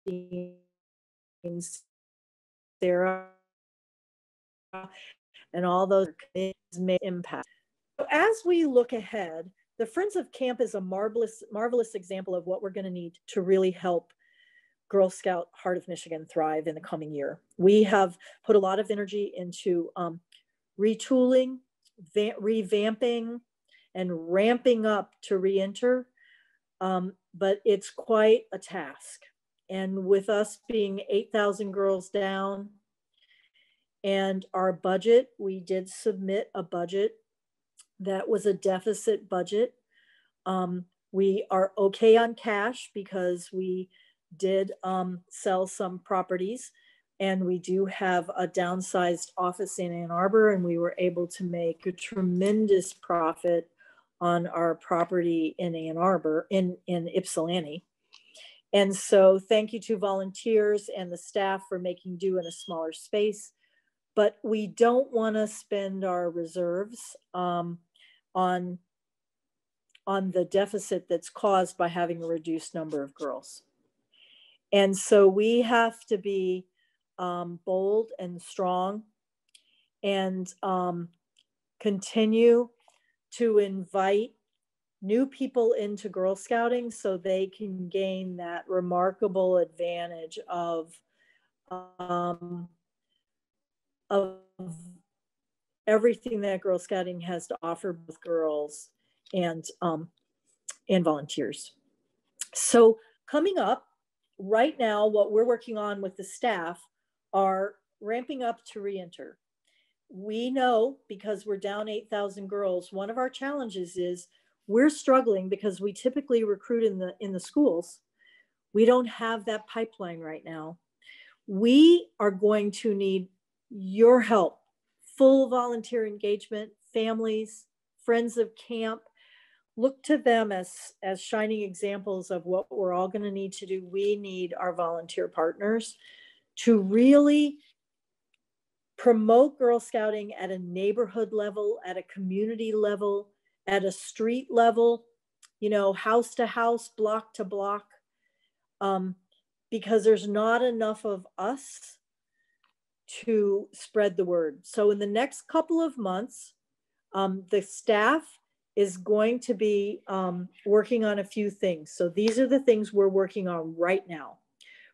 Christine, Sarah, and all those committees may impact. So as we look ahead, the Friends of Camp is a marvelous example of what we're going to need to really help Girl Scout Heart of Michigan thrive in the coming year. We have put a lot of energy into retooling, revamping, and ramping up to re-enter, but it's quite a task. And with us being 8,000 girls down and our budget, we did submit a budget that was a deficit budget. We are okay on cash because we did sell some properties, and we do have a downsized office in Ann Arbor, and we were able to make a tremendous profit on our property in Ann Arbor, in Ypsilanti. And so thank you to volunteers and the staff for making do in a smaller space. But we don't want to spend our reserves on the deficit that's caused by having a reduced number of girls. And so we have to be bold and strong and continue to invite new people into Girl Scouting so they can gain that remarkable advantage of everything that Girl Scouting has to offer both girls and volunteers. So coming up right now, what we're working on with the staff are ramping up to re-enter. We know, because we're down 8,000 girls, one of our challenges is we're struggling because we typically recruit in the schools. We don't have that pipeline right now. We are going to need your help, full volunteer engagement, families, Friends of Camp. Look to them as shining examples of what we're all going to need to do. We need our volunteer partners to really promote Girl Scouting at a neighborhood level, at a community level, at a street level, you know, house to house, block to block, because there's not enough of us to spread the word. So in the next couple of months, the staff is going to be working on a few things. So these are the things we're working on right now.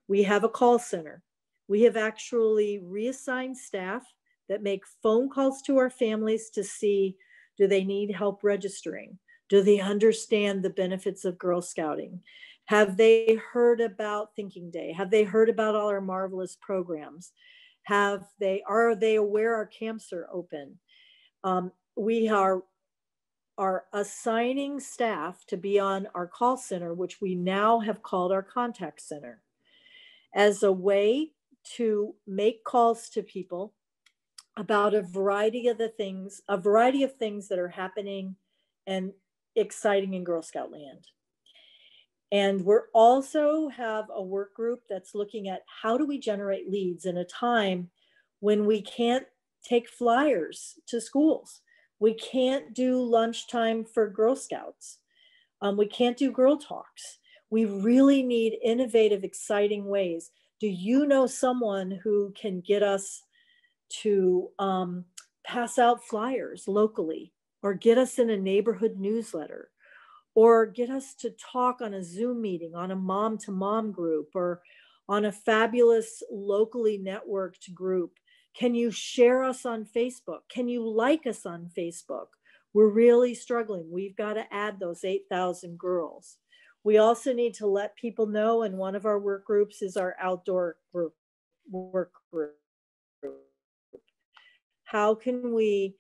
We have a call center. We have actually reassigned staff that make phone calls to our families to see, do they need help registering? Do they understand the benefits of Girl Scouting? Have they heard about Thinking Day? Have they heard about all our marvelous programs? Are they aware our camps are open? We are assigning staff to be on our call center, which we now have called our contact center, as a way to make calls to people about a variety of things that are happening and exciting in Girl Scout land. And we're also have a work group that's looking at how do we generate leads in a time when we can't take flyers to schools. We can't do lunchtime for Girl Scouts. We can't do girl talks. We really need innovative, exciting ways. Do you know someone who can get us to pass out flyers locally, or get us in a neighborhood newsletter, or get us to talk on a Zoom meeting, on a mom-to-mom group, or on a fabulous locally networked group Can you share us on Facebook? Can you like us on Facebook? We're really struggling. We've got to add those 8,000 girls. We also need to let people know, and one of our work groups is our outdoor work group. How can we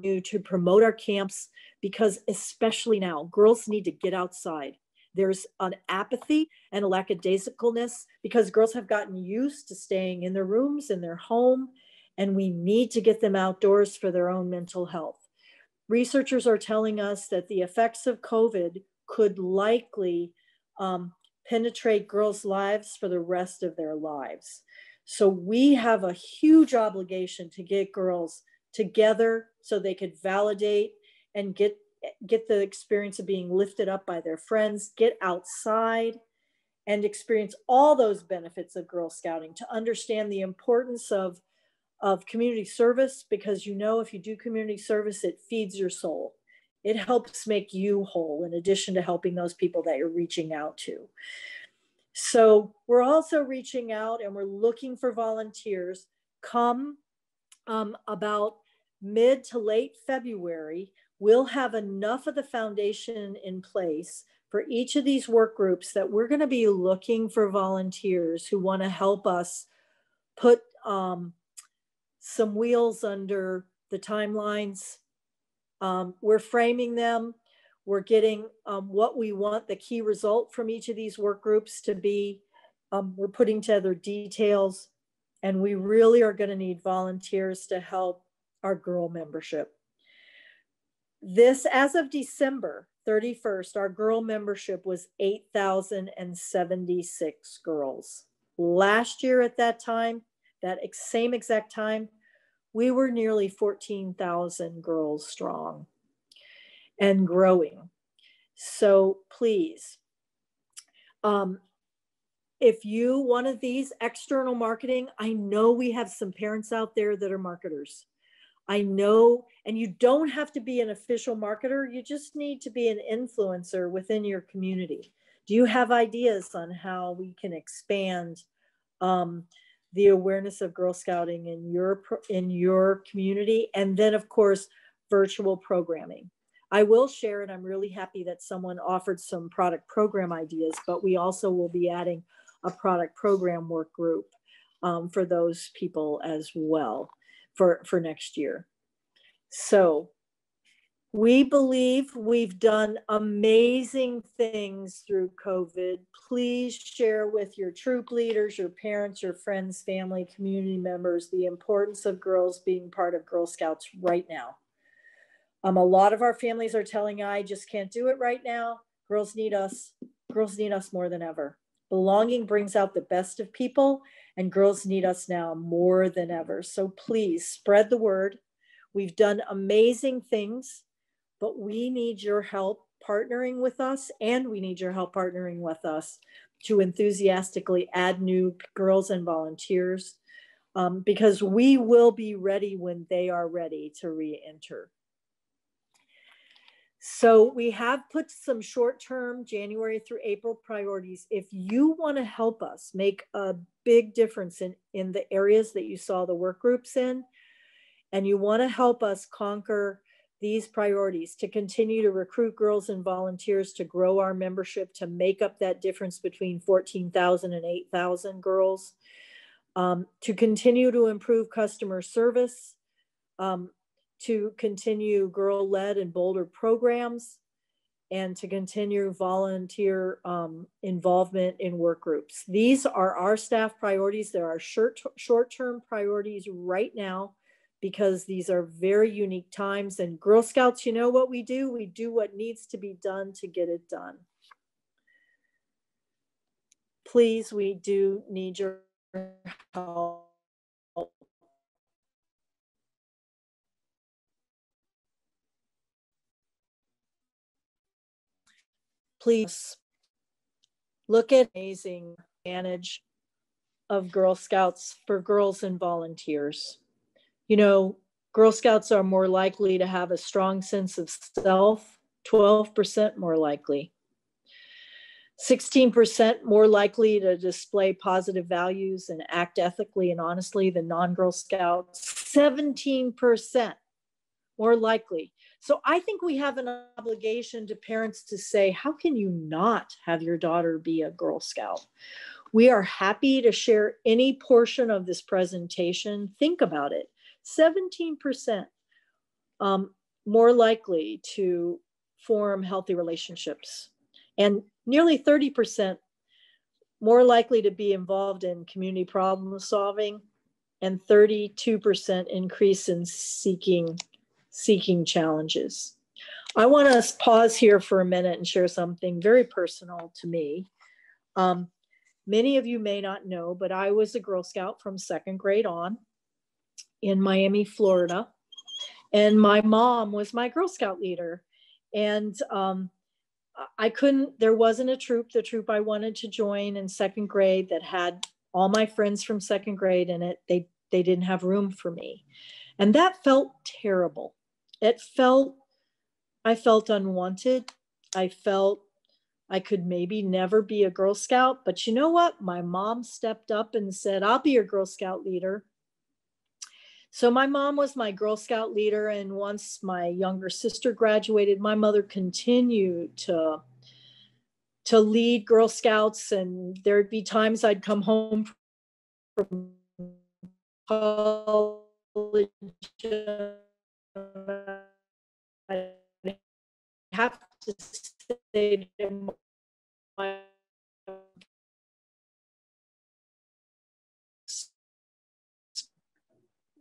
do to promote our camps? Because especially now, girls need to get outside. There's an apathy and a lackadaisicalness because girls have gotten used to staying in their rooms, in their home, and we need to get them outdoors for their own mental health. Researchers are telling us that the effects of COVID could likely penetrate girls' lives for the rest of their lives. So we have a huge obligation to get girls together so they could validate and get the experience of being lifted up by their friends, get outside and experience all those benefits of Girl Scouting, to understand the importance of community service, because you know, if you do community service, it feeds your soul. It helps make you whole in addition to helping those people that you're reaching out to. So we're also reaching out and we're looking for volunteers. Come about mid to late February, we'll have enough of the foundation in place for each of these work groups that we're going to be looking for volunteers who want to help us put some wheels under the timelines. We're framing them. We're getting what we want the key result from each of these work groups to be. We're putting together details, and we really are going to need volunteers to help our girl membership. This, as of December 31st, our girl membership was 8,076 girls. Last year at that time, that same exact time, we were nearly 14,000 girls strong and growing. So please, if you wanted these external marketing, I know we have some parents out there that are marketers. I know, and you don't have to be an official marketer. You just need to be an influencer within your community. Do you have ideas on how we can expand the awareness of Girl Scouting in your community? And then, of course, virtual programming. I will share, and I'm really happy that someone offered some product program ideas, but we also will be adding a product program work group for those people as well for next year. So we believe we've done amazing things through COVID. Please share with your troop leaders, your parents, your friends, family, community members, the importance of girls being part of Girl Scouts right now. A lot of our families are telling, I just can't do it right now. Girls need us. Girls need us more than ever. Belonging brings out the best of people, and girls need us now more than ever. So please spread the word. We've done amazing things, but we need your help partnering with us, and we need your help partnering with us to enthusiastically add new girls and volunteers, because we will be ready when they are ready to re-enter. So we have put some short-term January through April priorities. If you want to help us make a big difference in the areas that you saw the work groups in, and you want to help us conquer these priorities to continue to recruit girls and volunteers to grow our membership, to make up that difference between 14,000 and 8,000 girls, to continue to improve customer service, to continue girl-led and bolder programs, and to continue volunteer involvement in work groups. These are our staff priorities. There are short-term priorities right now, because these are very unique times. And Girl Scouts, you know what we do? We do what needs to be done to get it done. Please, we do need your help. Please look at amazing advantage of Girl Scouts for girls and volunteers. You know, Girl Scouts are more likely to have a strong sense of self, 12% more likely. 16% more likely to display positive values and act ethically and honestly than non-Girl Scouts. 17% more likely. So I think we have an obligation to parents to say, how can you not have your daughter be a Girl Scout? We are happy to share any portion of this presentation. Think about it. 17% more likely to form healthy relationships, and nearly 30% more likely to be involved in community problem solving, and 32% increase in seeking challenges. I want to pause here for a minute and share something very personal to me. Many of you may not know, but I was a Girl Scout from 2nd grade on in Miami, Florida. And my mom was my Girl Scout leader. And there wasn't a troop, the troop I wanted to join in 2nd grade that had all my friends from 2nd grade in it. They didn't have room for me. And that felt terrible. I felt unwanted. I felt I could maybe never be a Girl Scout, but you know what? My mom stepped up and said, I'll be your Girl Scout leader. So my mom was my Girl Scout leader. And once my younger sister graduated, my mother continued to lead Girl Scouts. And there'd be times I'd come home from college. I'd have to say to my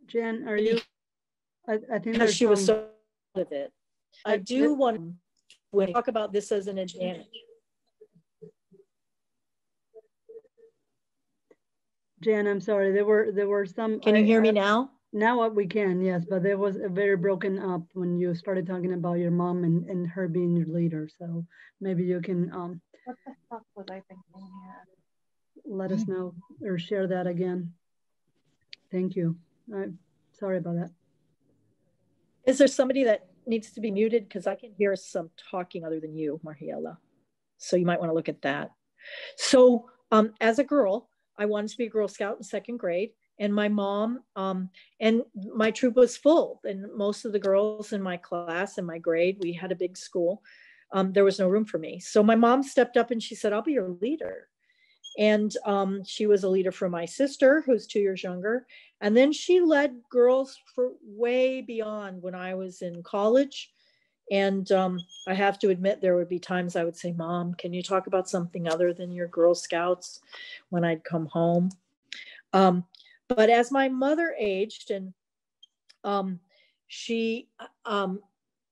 Jan, are you? I think
because
there's
she was
some,
so proud of it. I do want to talk about this as an advantage.
Jan, I'm sorry. There were some.
Can you hear me now?
Now we can, yes, but there was a very broken up when you started talking about your mom and her being your leader. So maybe you can
What the fuck was I thinking here?
Let us know or share that again. Thank you. Sorry about that.
Is there somebody that needs to be muted? Because I can hear some talking other than you, Mariela. So you might want to look at that. So as a girl, I wanted to be a Girl Scout in 2nd grade. And my mom, and my troop was full. And most of the girls in my class and my grade, we had a big school. There was no room for me. So my mom stepped up and she said, I'll be your leader. And she was a leader for my sister, who's 2 years younger. And then she led girls for way beyond when I was in college. And I have to admit, there would be times I would say, Mom, can you talk about something other than your Girl Scouts when I'd come home? But as my mother aged and she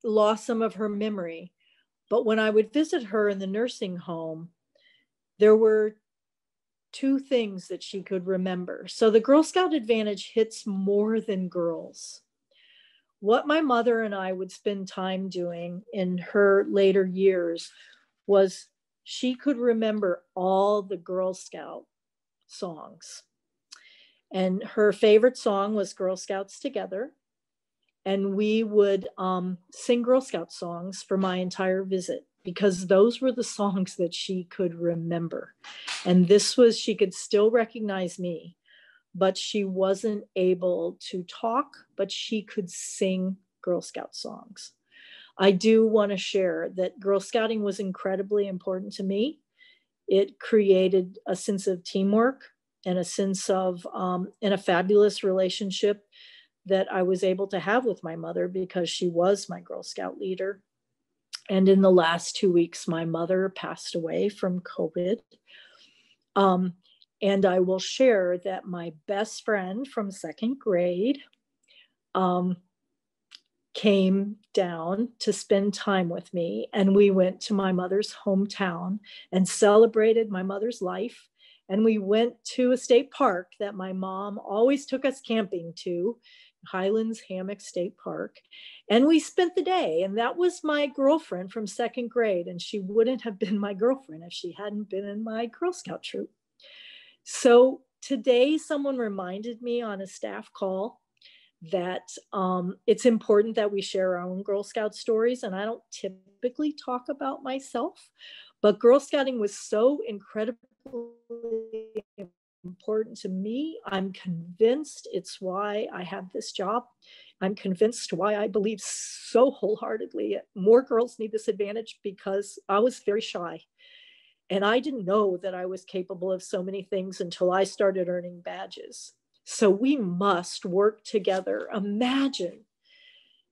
lost some of her memory, but when I would visit her in the nursing home, there were 2 things that she could remember. So the Girl Scout advantage hits more than girls. What my mother and I would spend time doing in her later years was she could remember all the Girl Scout songs. And her favorite song was Girl Scouts Together. And we would sing Girl Scout songs for my entire visit because those were the songs that she could remember. And she could still recognize me, but she wasn't able to talk, but she could sing Girl Scout songs. I do want to share that Girl Scouting was incredibly important to me. It created a sense of teamwork and a sense of, and a fabulous relationship that I was able to have with my mother because she was my Girl Scout leader. And in the last 2 weeks, my mother passed away from COVID. And I will share that my best friend from 2nd grade came down to spend time with me. And we went to my mother's hometown and celebrated my mother's life. And we went to a state park that my mom always took us camping to, Highlands Hammock State Park. And we spent the day. And that was my girlfriend from 2nd grade. And she wouldn't have been my girlfriend if she hadn't been in my Girl Scout troop. So today, someone reminded me on a staff call that it's important that we share our own Girl Scout stories. And I don't typically talk about myself, But Girl Scouting was so incredibly important to me. I'm convinced it's why I have this job. I'm convinced why I believe so wholeheartedly more girls need this advantage, because I was very shy. And I didn't know that I was capable of so many things until I started earning badges. So we must work together. Imagine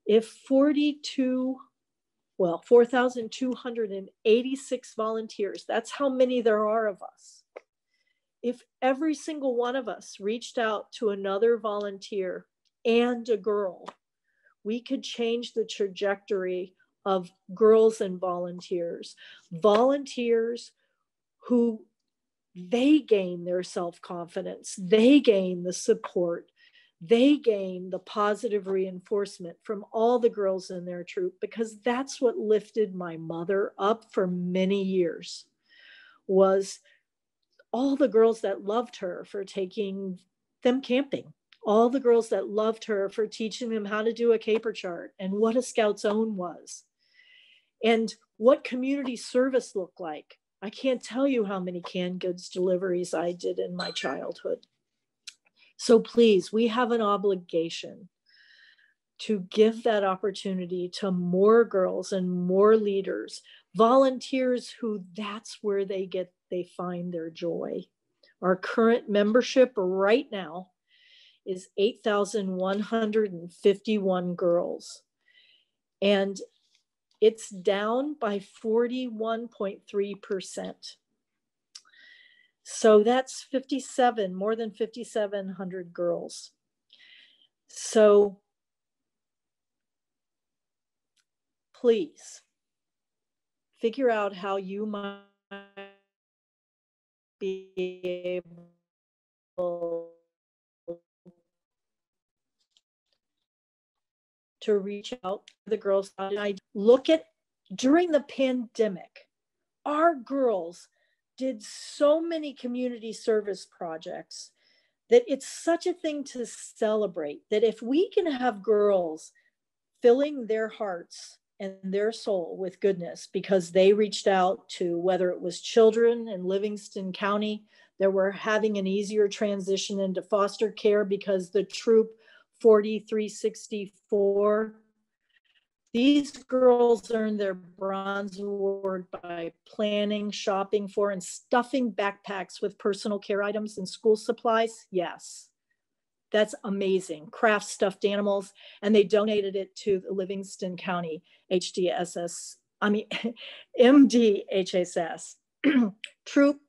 if 4,286 volunteers, that's how many there are of us. If every single one of us reached out to another volunteer and a girl, we could change the trajectory of girls and volunteers. Volunteers who they gain their self-confidence, they gain the support, they gain the positive reinforcement from all the girls in their troop, because that's what lifted my mother up for many years, was all the girls that loved her for taking them camping, all the girls that loved her for teaching them how to do a caper chart and what a Scout's Own was and what community service looked like. I can't tell you how many canned goods deliveries I did in my childhood. So please, we have an obligation to give that opportunity to more girls and more leaders, volunteers who that's where they find their joy. Our current membership right now is 8,151 girls. And it's down by 41.3%. So that's more than 5,700 girls. So please figure out how you might be able to reach out to the girls. I look at, during the pandemic, our girls did so many community service projects that it's such a thing to celebrate, that if we can have girls filling their hearts and their soul with goodness because they reached out to, whether it was children in Livingston County that were having an easier transition into foster care because the troop 4364, these girls earned their bronze award by planning, shopping for, and stuffing backpacks with personal care items and school supplies. Yes, that's amazing. Craft stuffed animals, and they donated it to the Livingston County MDHSS. Troop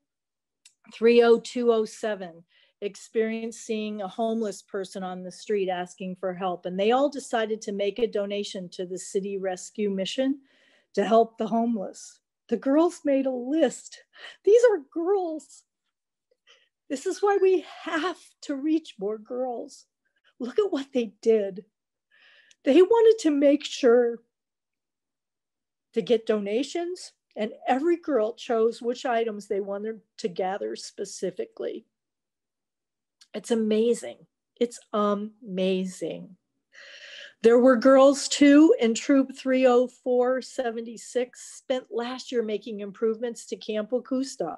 30207 experienced seeing a homeless person on the street asking for help, and they all decided to make a donation to the city rescue mission to help the homeless. The girls made a list. These are girls. This is why we have to reach more girls. Look at what they did. They wanted to make sure to get donations, and every girl chose which items they wanted to gather specifically. It's amazing. It's amazing. There were girls too in Troop 30476 spent last year making improvements to Camp Wakusta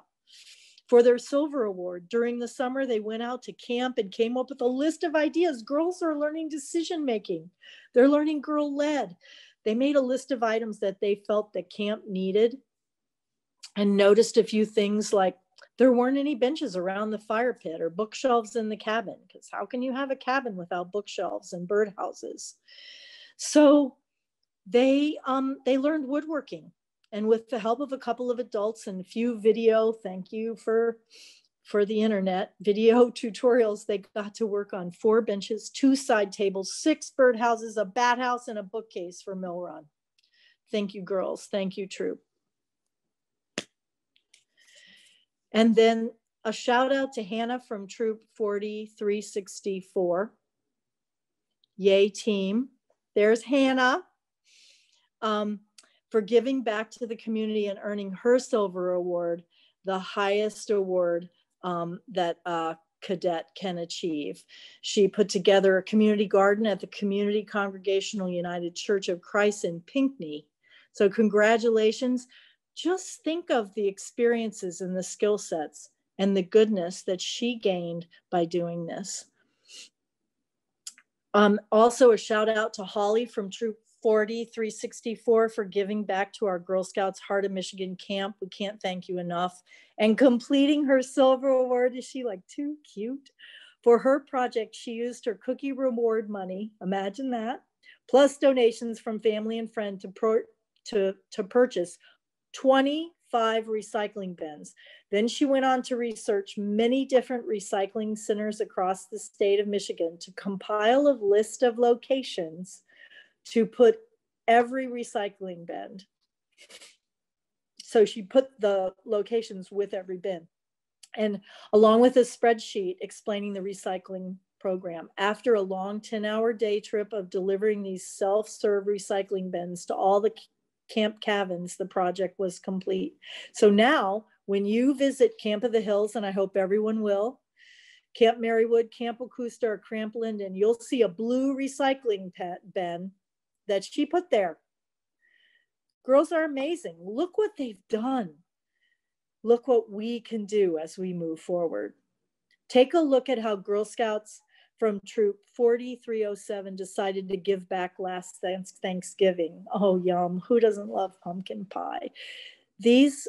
for their silver award. During the summer, they went out to camp and came up with a list of ideas. Girls are learning decision making. They're learning girl-led. They made a list of items that they felt the camp needed and noticed a few things like there weren't any benches around the fire pit or bookshelves in the cabin, because how can you have a cabin without bookshelves and birdhouses? So they learned woodworking, and with the help of a couple of adults and a few video, thank you for the internet, video tutorials, they got to work on 4 benches, 2 side tables, 6 birdhouses, a bat house, and a bookcase for Mill Run. Thank you, girls. Thank you, troop. And then a shout out to Hannah from Troop 4364. Yay, team. There's Hannah for giving back to the community and earning her silver award, the highest award that a cadet can achieve. She put together a community garden at the Community Congregational United Church of Christ in Pinckney. So congratulations. Just think of the experiences and the skill sets and the goodness that she gained by doing this. Also a shout out to Holly from Troop 4364 for giving back to our Girl Scouts Heart of Michigan camp. We can't thank you enough. And completing her silver award, is she like too cute? For her project, she used her cookie reward money, imagine that, plus donations from family and friend to purchase 25 recycling bins. Then she went on to research many different recycling centers across the state of Michigan to compile a list of locations to put every recycling bin. So she put the locations with every bin, and along with a spreadsheet explaining the recycling program. After a long 10-hour day trip of delivering these self-serve recycling bins to all the camp cabins, the project was complete. So now when you visit Camp of the Hills, and I hope everyone will, Camp Marywood, Camp Augusta, or Camp Linden, you'll see a blue recycling bin that she put there. Girls are amazing. Look what they've done. Look what we can do as we move forward. Take a look at how Girl Scouts from Troop 4307 decided to give back last Thanksgiving. Oh, yum. Who doesn't love pumpkin pie? These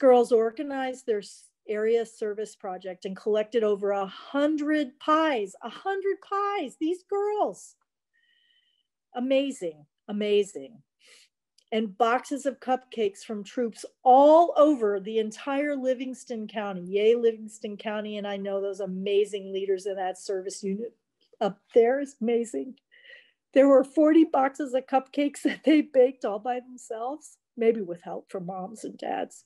girls organized their area service project and collected over 100 pies. 100 pies. These girls. Amazing, amazing. And boxes of cupcakes from troops all over the entire Livingston County. Yay, Livingston County. And I know those amazing leaders in that service unit up there is amazing. There were 40 boxes of cupcakes that they baked all by themselves, maybe with help from moms and dads.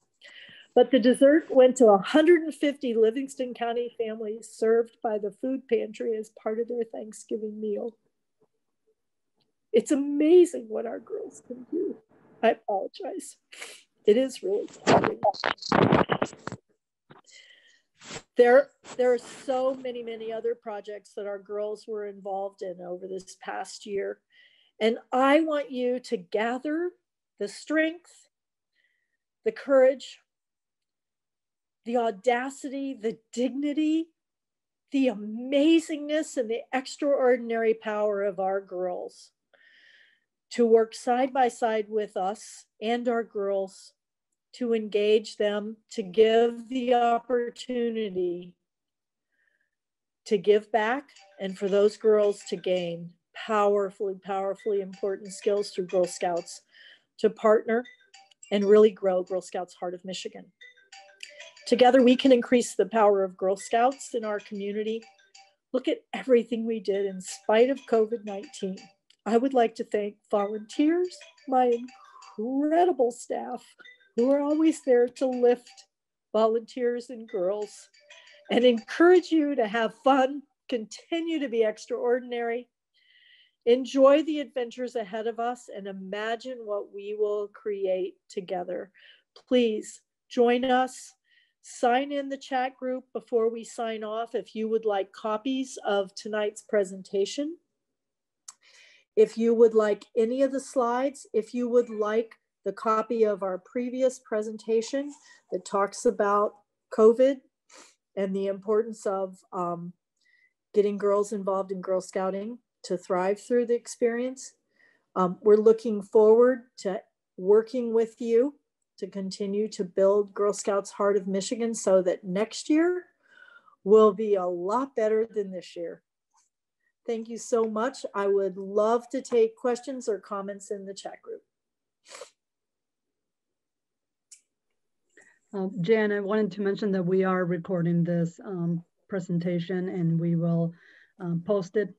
But the dessert went to 150 Livingston County families served by the food pantry as part of their Thanksgiving meal. It's amazing what our girls can do. I apologize. It is really exciting. There are so many other projects that our girls were involved in over this past year. And I want you to gather the strength, the courage, the audacity, the dignity, the amazingness, and the extraordinary power of our girls to work side by side with us and our girls, to engage them, to give the opportunity to give back, and for those girls to gain powerfully important skills through Girl Scouts, to partner and really grow Girl Scouts Heart of Michigan. Together, we can increase the power of Girl Scouts in our community. Look at everything we did in spite of COVID-19. I would like to thank volunteers, my incredible staff who are always there to lift volunteers and girls, and encourage you to have fun, continue to be extraordinary, enjoy the adventures ahead of us, and imagine what we will create together. Please join us. Sign in the chat group before we sign off if you would like copies of tonight's presentation. If you would like any of the slides, if you would like the copy of our previous presentation that talks about COVID and the importance of getting girls involved in Girl Scouting to thrive through the experience. We're looking forward to working with you to continue to build Girl Scouts Heart of Michigan so that next year will be a lot better than this year. Thank you so much. I would love to take questions or comments in the chat group.
Jan, I wanted to mention that we are recording this presentation and we will post it.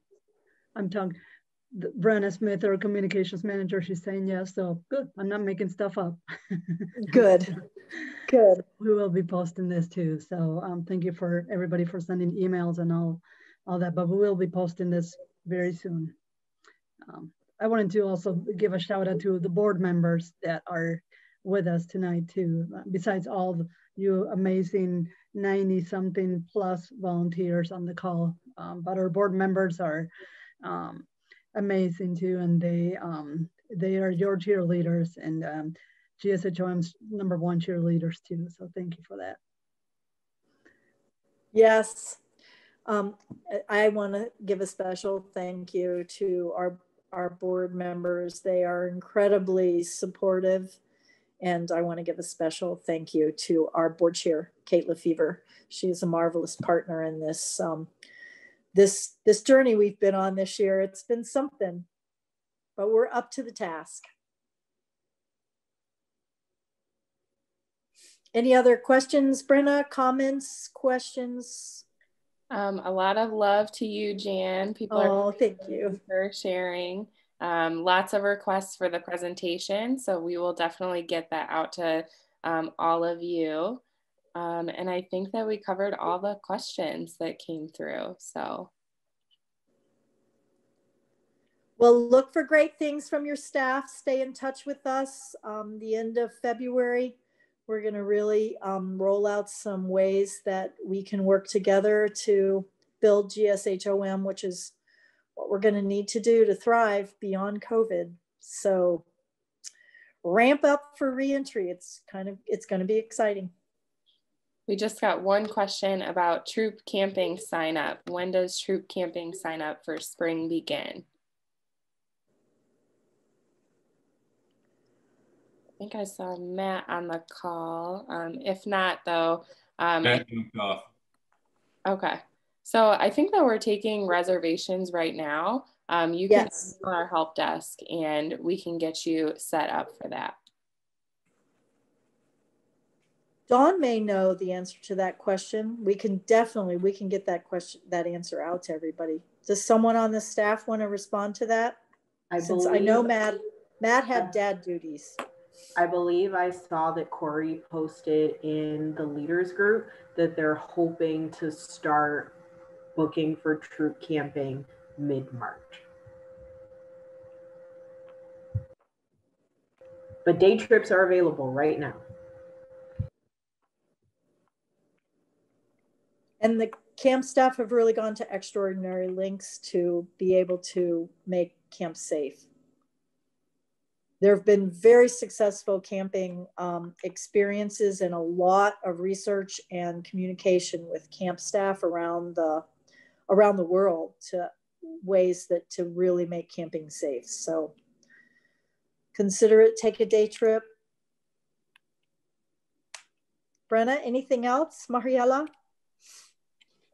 I'm talking, Brenna Smith, our communications manager, she's saying yes, so good. I'm not making stuff up.
Good, good.
We will be posting this too. So thank you for everybody for sending emails and all that, but we will be posting this very soon. I wanted to also give a shout out to the board members that are with us tonight too, besides all you amazing 90-something plus volunteers on the call. But our board members are amazing too, and they are your cheerleaders. And GSHOM's #1 cheerleaders too. So thank you for that.
Yes. I want to give a special thank you to our board members. They are incredibly supportive. And I want to give a special thank you to our board chair, Kate Lefevre. She is a marvelous partner in this, this journey we've been on this year. It's been something, but we're up to the task. Any other questions, Brenna? Comments, questions?
A lot of love to you, Jan. People are
thank you
for sharing. Lots of requests for the presentation, so we will definitely get that out to all of you. And I think that we covered all the questions that came through. So,
well, look for great things from your staff. Stay in touch with us. The end of February, we're going to really roll out some ways that we can work together to build GSHOM, which is what we're going to need to do to thrive beyond COVID. So ramp up for reentry. It's going to be exciting.
We just got one question about troop camping sign up. When does troop camping sign up for spring begin? I think I saw Matt on the call. If not, though.
Matt moved off.
Okay. So I think that we're taking reservations right now. You can call our help desk and we can get you set up for that.
Dawn may know the answer to that question. We can get that answer out to everybody. Does someone on the staff want to respond to that? I know Matt had dad duties.
I believe I saw that Corey posted in the leaders group that they're hoping to start booking for troop camping mid-March. But day trips are available right now.
And the camp staff have really gone to extraordinary lengths to be able to make camp safe. There have been very successful camping experiences and a lot of research and communication with camp staff around the world to ways to really make camping safe. So consider it, take a day trip. Brenna, anything else? Mariela?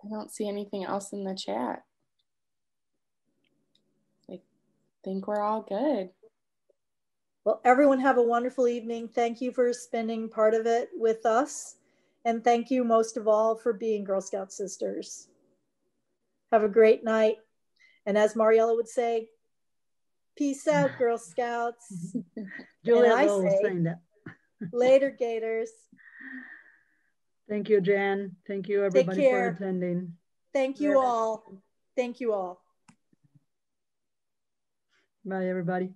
I don't see anything else in the chat. I think we're all good.
Well, everyone have a wonderful evening. Thank you for spending part of it with us. And thank you most of all for being Girl Scout sisters. Have a great night. And as Mariela would say, peace out, Girl Scouts.
Julia was saying that.
Later, Gators.
Thank you, Jan. Thank you, everybody, for attending.
Thank you all. Thank you all.
Bye, everybody.